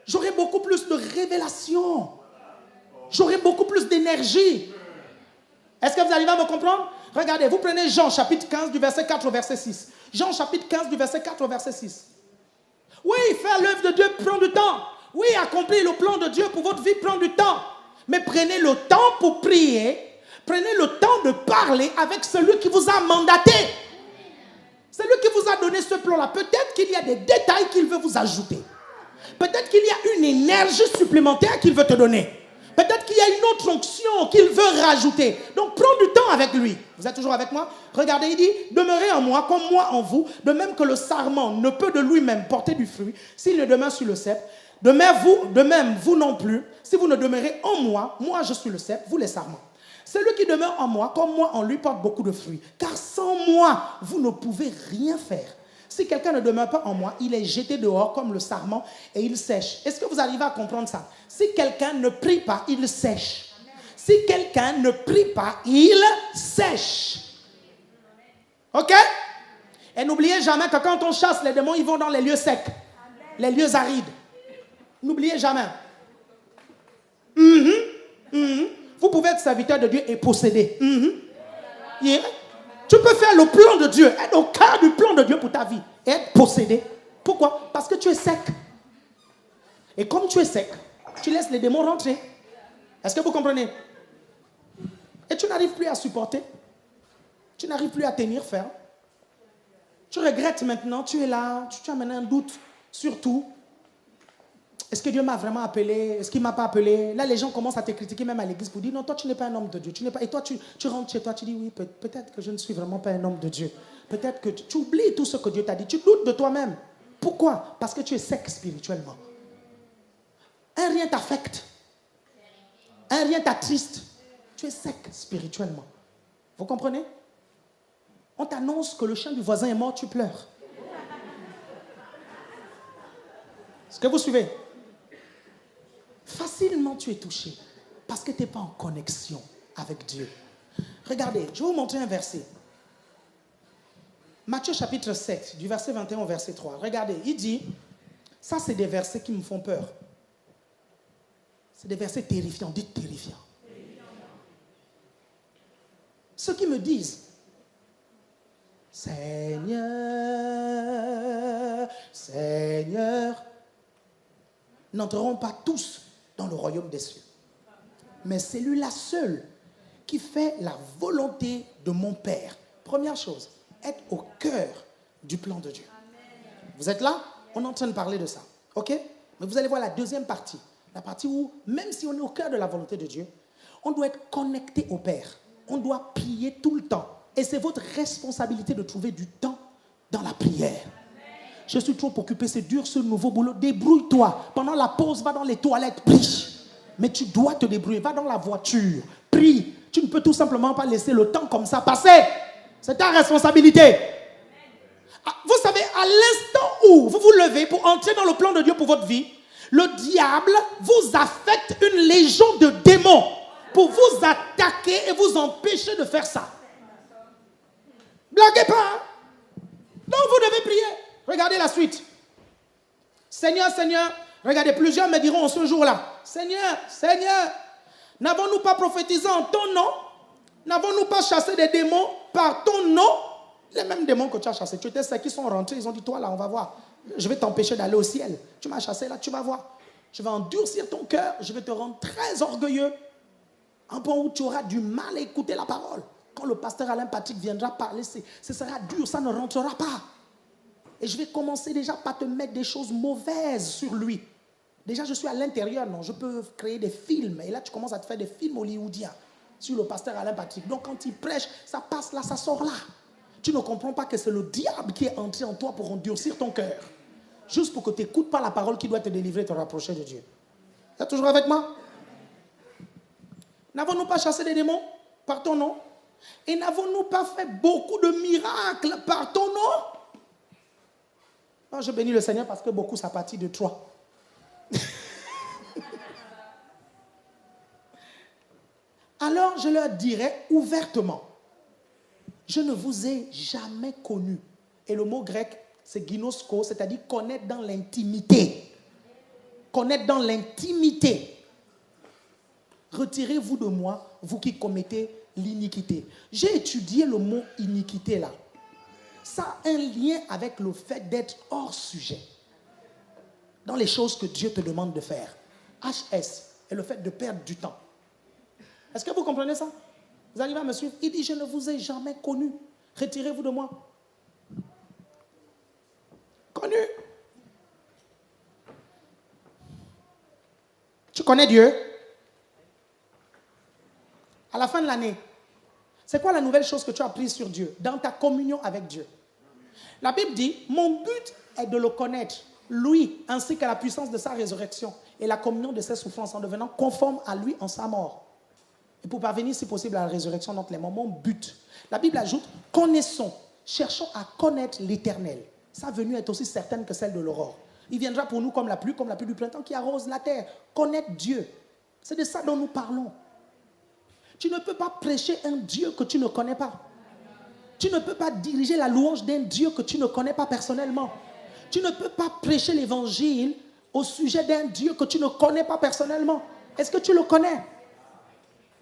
J'aurai beaucoup plus de révélation. J'aurai beaucoup plus d'énergie. Est-ce que vous arrivez à me comprendre? Regardez, vous prenez Jean chapitre 15 du verset 4 au verset 6. Jean chapitre 15 du verset 4 au verset 6. Oui, faire l'œuvre de Dieu prend du temps. Oui, accomplir le plan de Dieu pour votre vie prend du temps. Mais prenez le temps pour prier. Prenez le temps de parler avec celui qui vous a mandaté. Celui qui vous a donné ce plan-là. Peut-être qu'il y a des détails qu'il veut vous ajouter. Peut-être qu'il y a une énergie supplémentaire qu'il veut te donner. Peut-être qu'il y a une autre onction qu'il veut rajouter. Donc, prends du temps avec lui. Vous êtes toujours avec moi? Regardez, il dit, demeurez en moi comme moi en vous, de même que le sarment ne peut de lui-même porter du fruit s'il ne demeure sur le cep. De même, vous non plus, si vous ne demeurez en moi, moi je suis le cep, vous les sarments. Celui qui demeure en moi, comme moi en lui, porte beaucoup de fruits. Car sans moi, vous ne pouvez rien faire. Si quelqu'un ne demeure pas en moi, il est jeté dehors comme le sarment et il sèche. Est-ce que vous arrivez à comprendre ça? Si quelqu'un ne prie pas, il sèche. Si quelqu'un ne prie pas, il sèche. Ok? Et n'oubliez jamais que quand on chasse les démons, ils vont dans les lieux secs, les lieux arides. N'oubliez jamais. Vous pouvez être serviteur de Dieu et posséder. Yeah. Tu peux faire le plan de Dieu, être au cœur du plan de Dieu pour ta vie et être possédé. Pourquoi? Parce que tu es sec. Et comme tu es sec, tu laisses les démons rentrer. Est-ce que vous comprenez? Et tu n'arrives plus à supporter. Tu n'arrives plus à tenir ferme. Tu regrettes maintenant, tu es là, tu as maintenant un doute sur tout. est-ce que Dieu m'a vraiment appelé? Est-ce qu'il ne m'a pas appelé? Là, les gens commencent à te critiquer même à l'église pour dire, non, toi, tu n'es pas un homme de Dieu. Tu n'es pas... Et toi, tu rentres chez toi, tu dis, oui, peut-être que je ne suis vraiment pas un homme de Dieu. Peut-être que tu oublies tout ce que Dieu t'a dit. Tu doutes de toi-même. Pourquoi? Parce que tu es sec spirituellement. Un rien t'affecte. Un rien t'attriste. Tu es sec spirituellement. Vous comprenez? On t'annonce que le chien du voisin est mort, tu pleures. Est-ce que vous suivez? Facilement tu es touché parce que tu n'es pas en connexion avec Dieu. Regardez, je vais vous montrer un verset. Matthieu chapitre 7, du verset 21 au verset 3. Regardez, il dit, ça c'est des versets qui me font peur. C'est des versets terrifiants, dites terrifiants. Ceux qui me disent, Seigneur, Seigneur, n'entreront pas tous dans le royaume des cieux. Mais celui-là seul qui fait la volonté de mon Père. Première chose, être au cœur du plan de Dieu. Vous êtes là? On est en train de parler de ça. Ok? Mais vous allez voir la deuxième partie. La partie où, même si on est au cœur de la volonté de Dieu, on doit être connecté au Père. On doit prier tout le temps. Et c'est votre responsabilité de trouver du temps dans la prière. Je suis trop occupé, c'est dur ce nouveau boulot. Débrouille-toi. Pendant la pause, va dans les toilettes, prie. Mais tu dois te débrouiller. Va dans la voiture, prie. Tu ne peux tout simplement pas laisser le temps comme ça passer. C'est ta responsabilité. Vous savez, à l'instant où vous vous levez pour entrer dans le plan de Dieu pour votre vie, le diable vous affecte une légion de démons pour vous attaquer et vous empêcher de faire ça. Blaguez pas. Hein? Donc vous devez prier. Regardez la suite. Seigneur, Seigneur, regardez, plusieurs me diront en ce jour-là, Seigneur, Seigneur, n'avons-nous pas prophétisé en ton nom? N'avons-nous pas chassé des démons par ton nom? Les mêmes démons que tu as chassés. Tu étais ceux qui sont rentrés, ils ont dit, toi là, on va voir. Je vais t'empêcher d'aller au ciel. Tu m'as chassé là, tu vas voir. Je vais endurcir ton cœur, je vais te rendre très orgueilleux. Un point où tu auras du mal à écouter la parole. Quand le pasteur Alain Patrick viendra parler, ce sera dur, ça ne rentrera pas. Et je vais commencer déjà par te mettre des choses mauvaises sur lui. Déjà, je suis à l'intérieur, non? Je peux créer des films. Et là, tu commences à te faire des films hollywoodiens sur le pasteur Alain Patrick. Donc, quand il prêche, ça passe là, ça sort là. Tu ne comprends pas que c'est le diable qui est entré en toi pour endurcir ton cœur. Juste pour que tu n'écoutes pas la parole qui doit te délivrer et te rapprocher de Dieu. Vous êtes toujours avec moi? N'avons-nous pas chassé des démons par ton nom? Et n'avons-nous pas fait beaucoup de miracles par ton nom? Non, je bénis le Seigneur parce que beaucoup, ça partit de toi. Alors, je leur dirai ouvertement, je ne vous ai jamais connu. Et le mot grec, c'est ginosko, c'est-à-dire connaître dans l'intimité. Connaître dans l'intimité. Retirez-vous de moi, vous qui commettez l'iniquité. J'ai étudié le mot iniquité là. Ça a un lien avec le fait d'être hors sujet. Dans les choses que Dieu te demande de faire. HS est le fait de perdre du temps. Est-ce que vous comprenez ça? Vous arrivez à me suivre? Il dit, je ne vous ai jamais connu. Retirez-vous de moi. Connu. Tu connais Dieu? À la fin de l'année, c'est quoi la nouvelle chose que tu as apprise sur Dieu dans ta communion avec Dieu? La Bible dit, mon but est de le connaître, lui, ainsi qu'à la puissance de sa résurrection et la communion de ses souffrances en devenant conforme à lui en sa mort. Et pour parvenir, si possible, à la résurrection d'entre les morts, mon but. La Bible ajoute, connaissons, cherchons à connaître l'Éternel. Sa venue est aussi certaine que celle de l'aurore. Il viendra pour nous comme la pluie du printemps qui arrose la terre. Connaître Dieu. C'est de ça dont nous parlons. Tu ne peux pas prêcher un Dieu que tu ne connais pas. Tu ne peux pas diriger la louange d'un Dieu que tu ne connais pas personnellement. Tu ne peux pas prêcher l'évangile au sujet d'un Dieu que tu ne connais pas personnellement. Est-ce que tu le connais?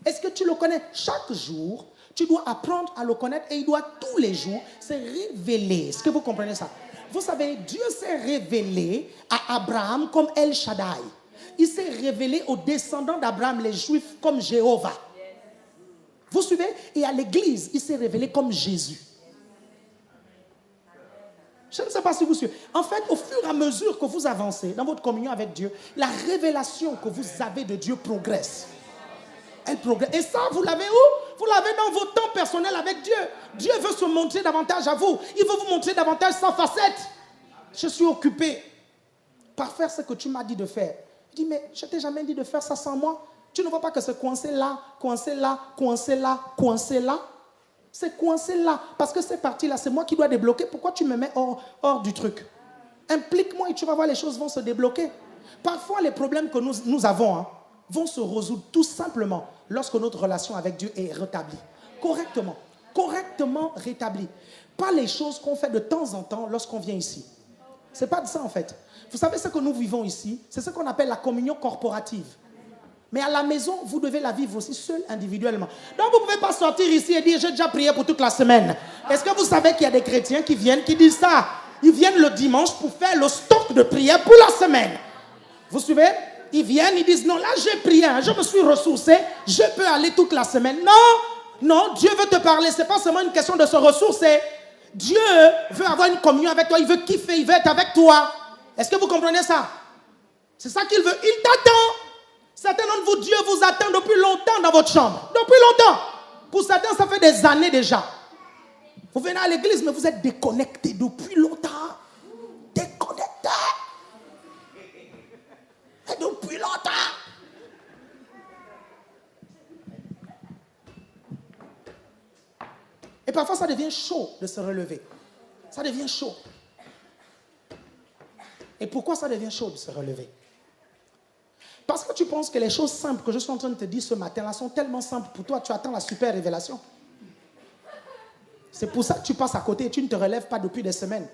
Est-ce que tu le connais? Chaque jour, tu dois apprendre à le connaître et il doit tous les jours se révéler. Est-ce que vous comprenez ça? Vous savez, Dieu s'est révélé à Abraham comme El Shaddai. Il s'est révélé aux descendants d'Abraham, les Juifs, comme Jéhovah. Vous suivez? Et à l'église, il s'est révélé comme Jésus. Je ne sais pas si vous suivez. En fait, au fur et à mesure que vous avancez dans votre communion avec Dieu, la révélation que vous avez de Dieu progresse. Elle progresse. Et ça, vous l'avez où? Vous l'avez dans vos temps personnels avec Dieu. Dieu veut se montrer davantage à vous. Il veut vous montrer davantage sans facette. Je suis occupé par faire ce que tu m'as dit de faire. Je dis, mais je ne t'ai jamais dit de faire ça sans moi. Tu ne vois pas que c'est coincé là, coincé là, coincé là, coincé là? C'est coincé là. Parce que cette partie-là, c'est moi qui dois débloquer. Pourquoi tu me mets hors du truc? Implique-moi et tu vas voir, les choses vont se débloquer. Parfois, les problèmes que nous avons vont se résoudre tout simplement lorsque notre relation avec Dieu est rétablie. Correctement. Correctement rétablie. Pas les choses qu'on fait de temps en temps lorsqu'on vient ici. C'est pas de ça en fait. Vous savez ce que nous vivons ici? C'est ce qu'on appelle la communion corporative. Mais à la maison, vous devez la vivre aussi seul, individuellement. Donc vous ne pouvez pas sortir ici et dire, j'ai déjà prié pour toute la semaine. Est-ce que vous savez qu'il y a des chrétiens qui viennent, qui disent ça? Ils viennent le dimanche pour faire le stock de prière pour la semaine. Vous suivez? Ils viennent, ils disent, non, là j'ai prié, je me suis ressourcé, je peux aller toute la semaine. Non, Dieu veut te parler, ce n'est pas seulement une question de se ressourcer. Dieu veut avoir une communion avec toi, il veut kiffer, il veut être avec toi. Est-ce que vous comprenez ça? C'est ça qu'il veut, il t'attend. Certains d'entre vous, Dieu vous attend depuis longtemps dans votre chambre. Depuis longtemps. Pour certains, ça fait des années déjà. Vous venez à l'église, mais vous êtes déconnectés depuis longtemps. Déconnectés. Et depuis longtemps. Et parfois, ça devient chaud de se relever. Ça devient chaud. Et pourquoi ça devient chaud de se relever? Parce que tu penses que les choses simples que je suis en train de te dire ce matin-là sont tellement simples pour toi, tu attends la super révélation. C'est pour ça que tu passes à côté et tu ne te relèves pas depuis des semaines.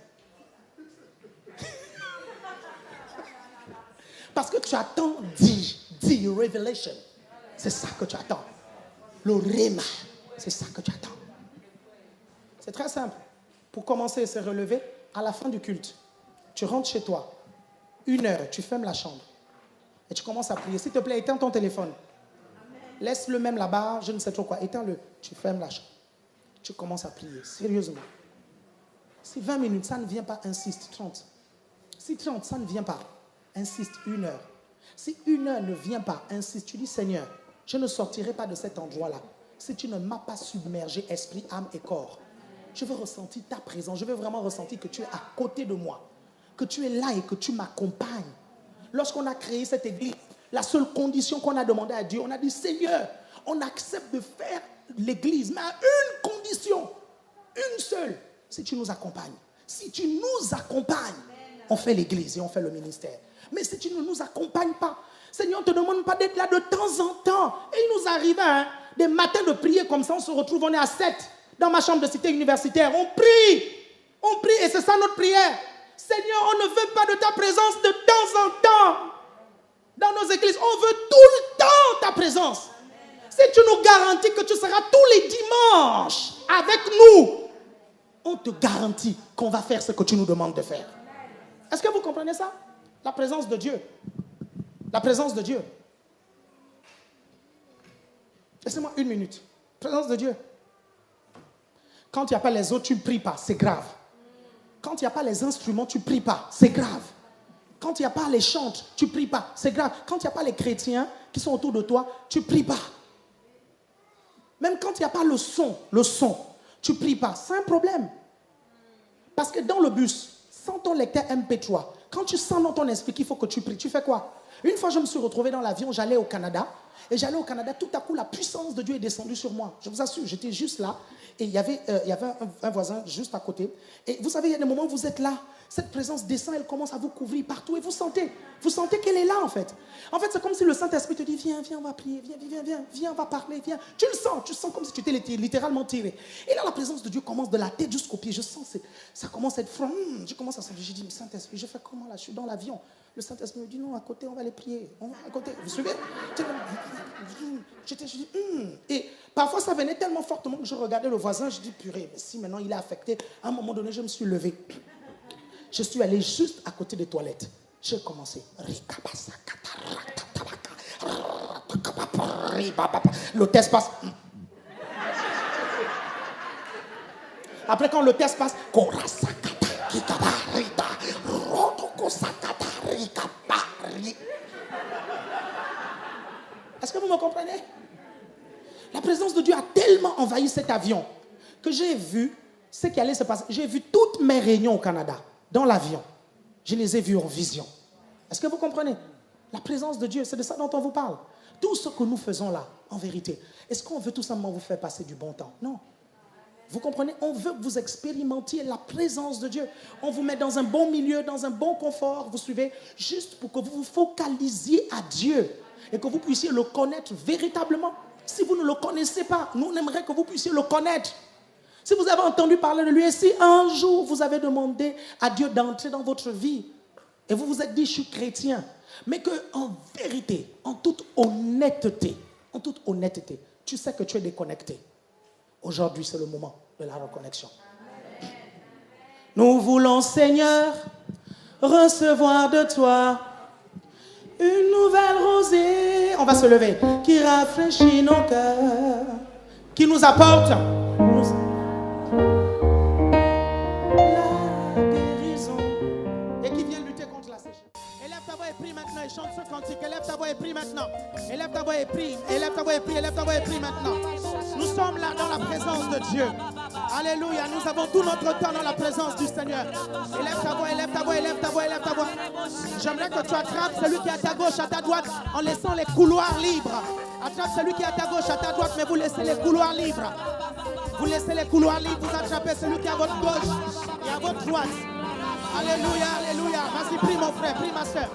Parce que tu attends the revelation. C'est ça que tu attends. Le rhéma, c'est ça que tu attends. C'est très simple. Pour commencer à se relever, à la fin du culte, tu rentres chez toi, 1 heure, tu fermes la chambre. Et tu commences à prier. S'il te plaît, éteins ton téléphone. Laisse-le même là-bas, je ne sais trop quoi. Éteins-le. Tu fermes la chambre. Tu commences à prier, sérieusement. Si 20 minutes, ça ne vient pas, insiste. 30. Si 30, ça ne vient pas, insiste. 1 heure. Si 1 heure ne vient pas, insiste. Tu dis, Seigneur, je ne sortirai pas de cet endroit-là si tu ne m'as pas submergé, esprit, âme et corps. Je veux ressentir ta présence. Je veux vraiment ressentir que tu es à côté de moi. Que tu es là et que tu m'accompagnes. Lorsqu'on a créé cette église, la seule condition qu'on a demandé à Dieu, on a dit, Seigneur, on accepte de faire l'église, mais à une condition, une seule, si tu nous accompagnes. Si tu nous accompagnes, on fait l'église et on fait le ministère. Mais si tu ne nous accompagnes pas, Seigneur, on ne te demande pas d'être là de temps en temps. Et il nous arrive des matins de prier comme ça, on se retrouve, on est à 7 dans ma chambre de cité universitaire. On prie et c'est ça notre prière. Seigneur, on ne veut pas de ta présence de temps en temps dans nos églises. On veut tout le temps ta présence. Si tu nous garantis que tu seras tous les dimanches avec nous, on te garantit qu'on va faire ce que tu nous demandes de faire. Est-ce que vous comprenez ça? La présence de Dieu. La présence de Dieu. Laissez-moi 1 minute. Présence de Dieu. Quand il n'y a pas les autres, tu ne pries pas. C'est grave. Quand il n'y a pas les instruments, tu ne pries pas. C'est grave. Quand il n'y a pas les chantes, tu ne pries pas. C'est grave. Quand il n'y a pas les chrétiens qui sont autour de toi, tu ne pries pas. Même quand il n'y a pas le son, tu ne pries pas. C'est un problème. Parce que dans le bus, sans ton lecteur MP3, quand tu sens dans ton esprit qu'il faut que tu pries, tu fais quoi? Une fois, je me suis retrouvé dans l'avion, j'allais au Canada. Et j'allais au Canada, tout à coup, la puissance de Dieu est descendue sur moi. Je vous assure, j'étais juste là. Et il y avait un voisin juste à côté. Et vous savez, il y a des moments où vous êtes là. Cette présence descend, elle commence à vous couvrir partout. Et vous sentez qu'elle est là, en fait. En fait, c'est comme si le Saint-Esprit te dit, viens, on va prier. Viens, on va parler, viens. Tu sens comme si tu étais littéralement tiré. Et là, la présence de Dieu commence de la tête jusqu'aux pieds. Je sens, ça commence à être franc. Je commence à sentir. Je dis, mais Saint-Esprit, je fais comment là? Je suis dans l'avion. Le Saint-Esprit me dit, non, à côté, on va aller prier. On va à côté. Vous suivez? Je dis, Et parfois, ça venait tellement fortement que je regardais le voisin. Je dis, purée, mais si maintenant il est affecté, à un moment donné, je me suis levé. Je suis allé juste à côté des toilettes. J'ai commencé. Le test passe. Après, quand le test passe, Est-ce que vous me comprenez? La présence de Dieu a tellement envahi cet avion que j'ai vu ce qui allait se passer. J'ai vu toutes mes réunions au Canada, dans l'avion. Je les ai vues en vision. Est-ce que vous comprenez? La présence de Dieu, c'est de ça dont on vous parle. Tout ce que nous faisons là, en vérité, est-ce qu'on veut tout simplement vous faire passer du bon temps? Non. Vous comprenez? On veut que vous expérimentiez la présence de Dieu. On vous met dans un bon milieu, dans un bon confort, vous suivez, juste pour que vous vous focalisiez à Dieu et que vous puissiez le connaître véritablement. Si vous ne le connaissez pas, nous on aimerait que vous puissiez le connaître. Si vous avez entendu parler de lui et si un jour vous avez demandé à Dieu d'entrer dans votre vie et vous vous êtes dit je suis chrétien, mais qu'en vérité, en toute honnêteté, tu sais que tu es déconnecté. Aujourd'hui, c'est le moment de la reconnexion. Nous voulons, Seigneur, recevoir de toi une nouvelle rosée. On va se lever. Qui rafraîchit nos cœurs, qui nous apporte la guérison et qui vient lutter contre la sécheresse. Élève ta voix et prie maintenant et chante ce cantique. Élève ta voix et prie maintenant. Élève ta voix et prie. Élève ta voix et prie. Élève ta voix et prie maintenant. Nous sommes là dans la présence de Dieu. Alléluia. Nous avons tout notre temps dans la présence du Seigneur. Élève ta voix, élève ta voix, élève ta voix, élève ta voix. J'aimerais que tu attrapes celui qui est à ta gauche, à ta droite, en laissant les couloirs libres. Attrape celui qui est à ta gauche, à ta droite, mais vous laissez les couloirs libres. Vous laissez les couloirs libres, vous attrapez celui qui est à votre gauche et à votre droite. Alléluia, alléluia. Vas-y, prie mon frère, prie ma soeur.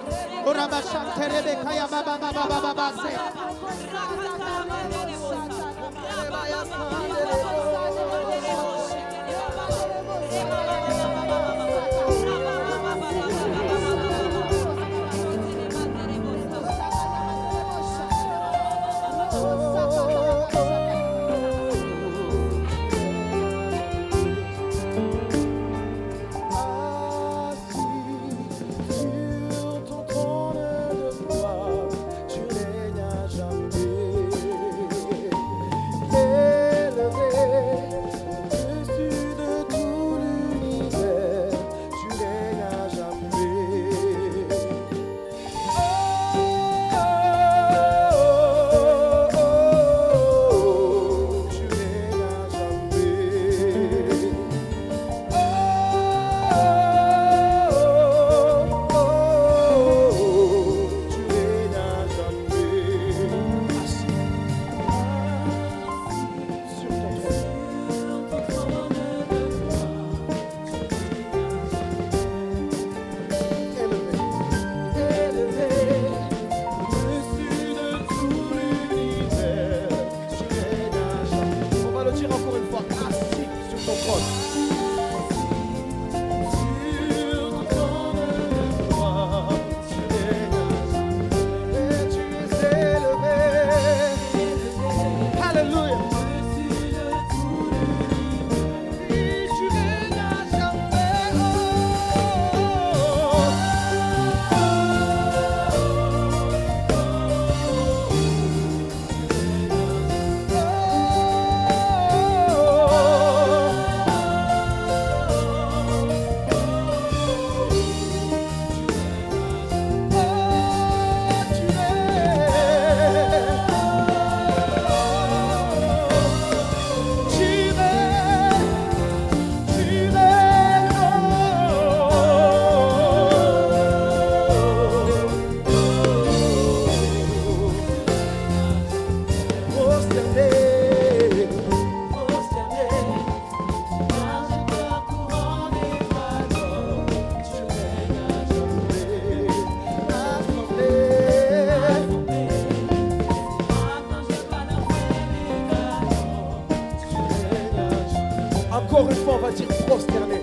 Encore une fois, on va dire prosterné.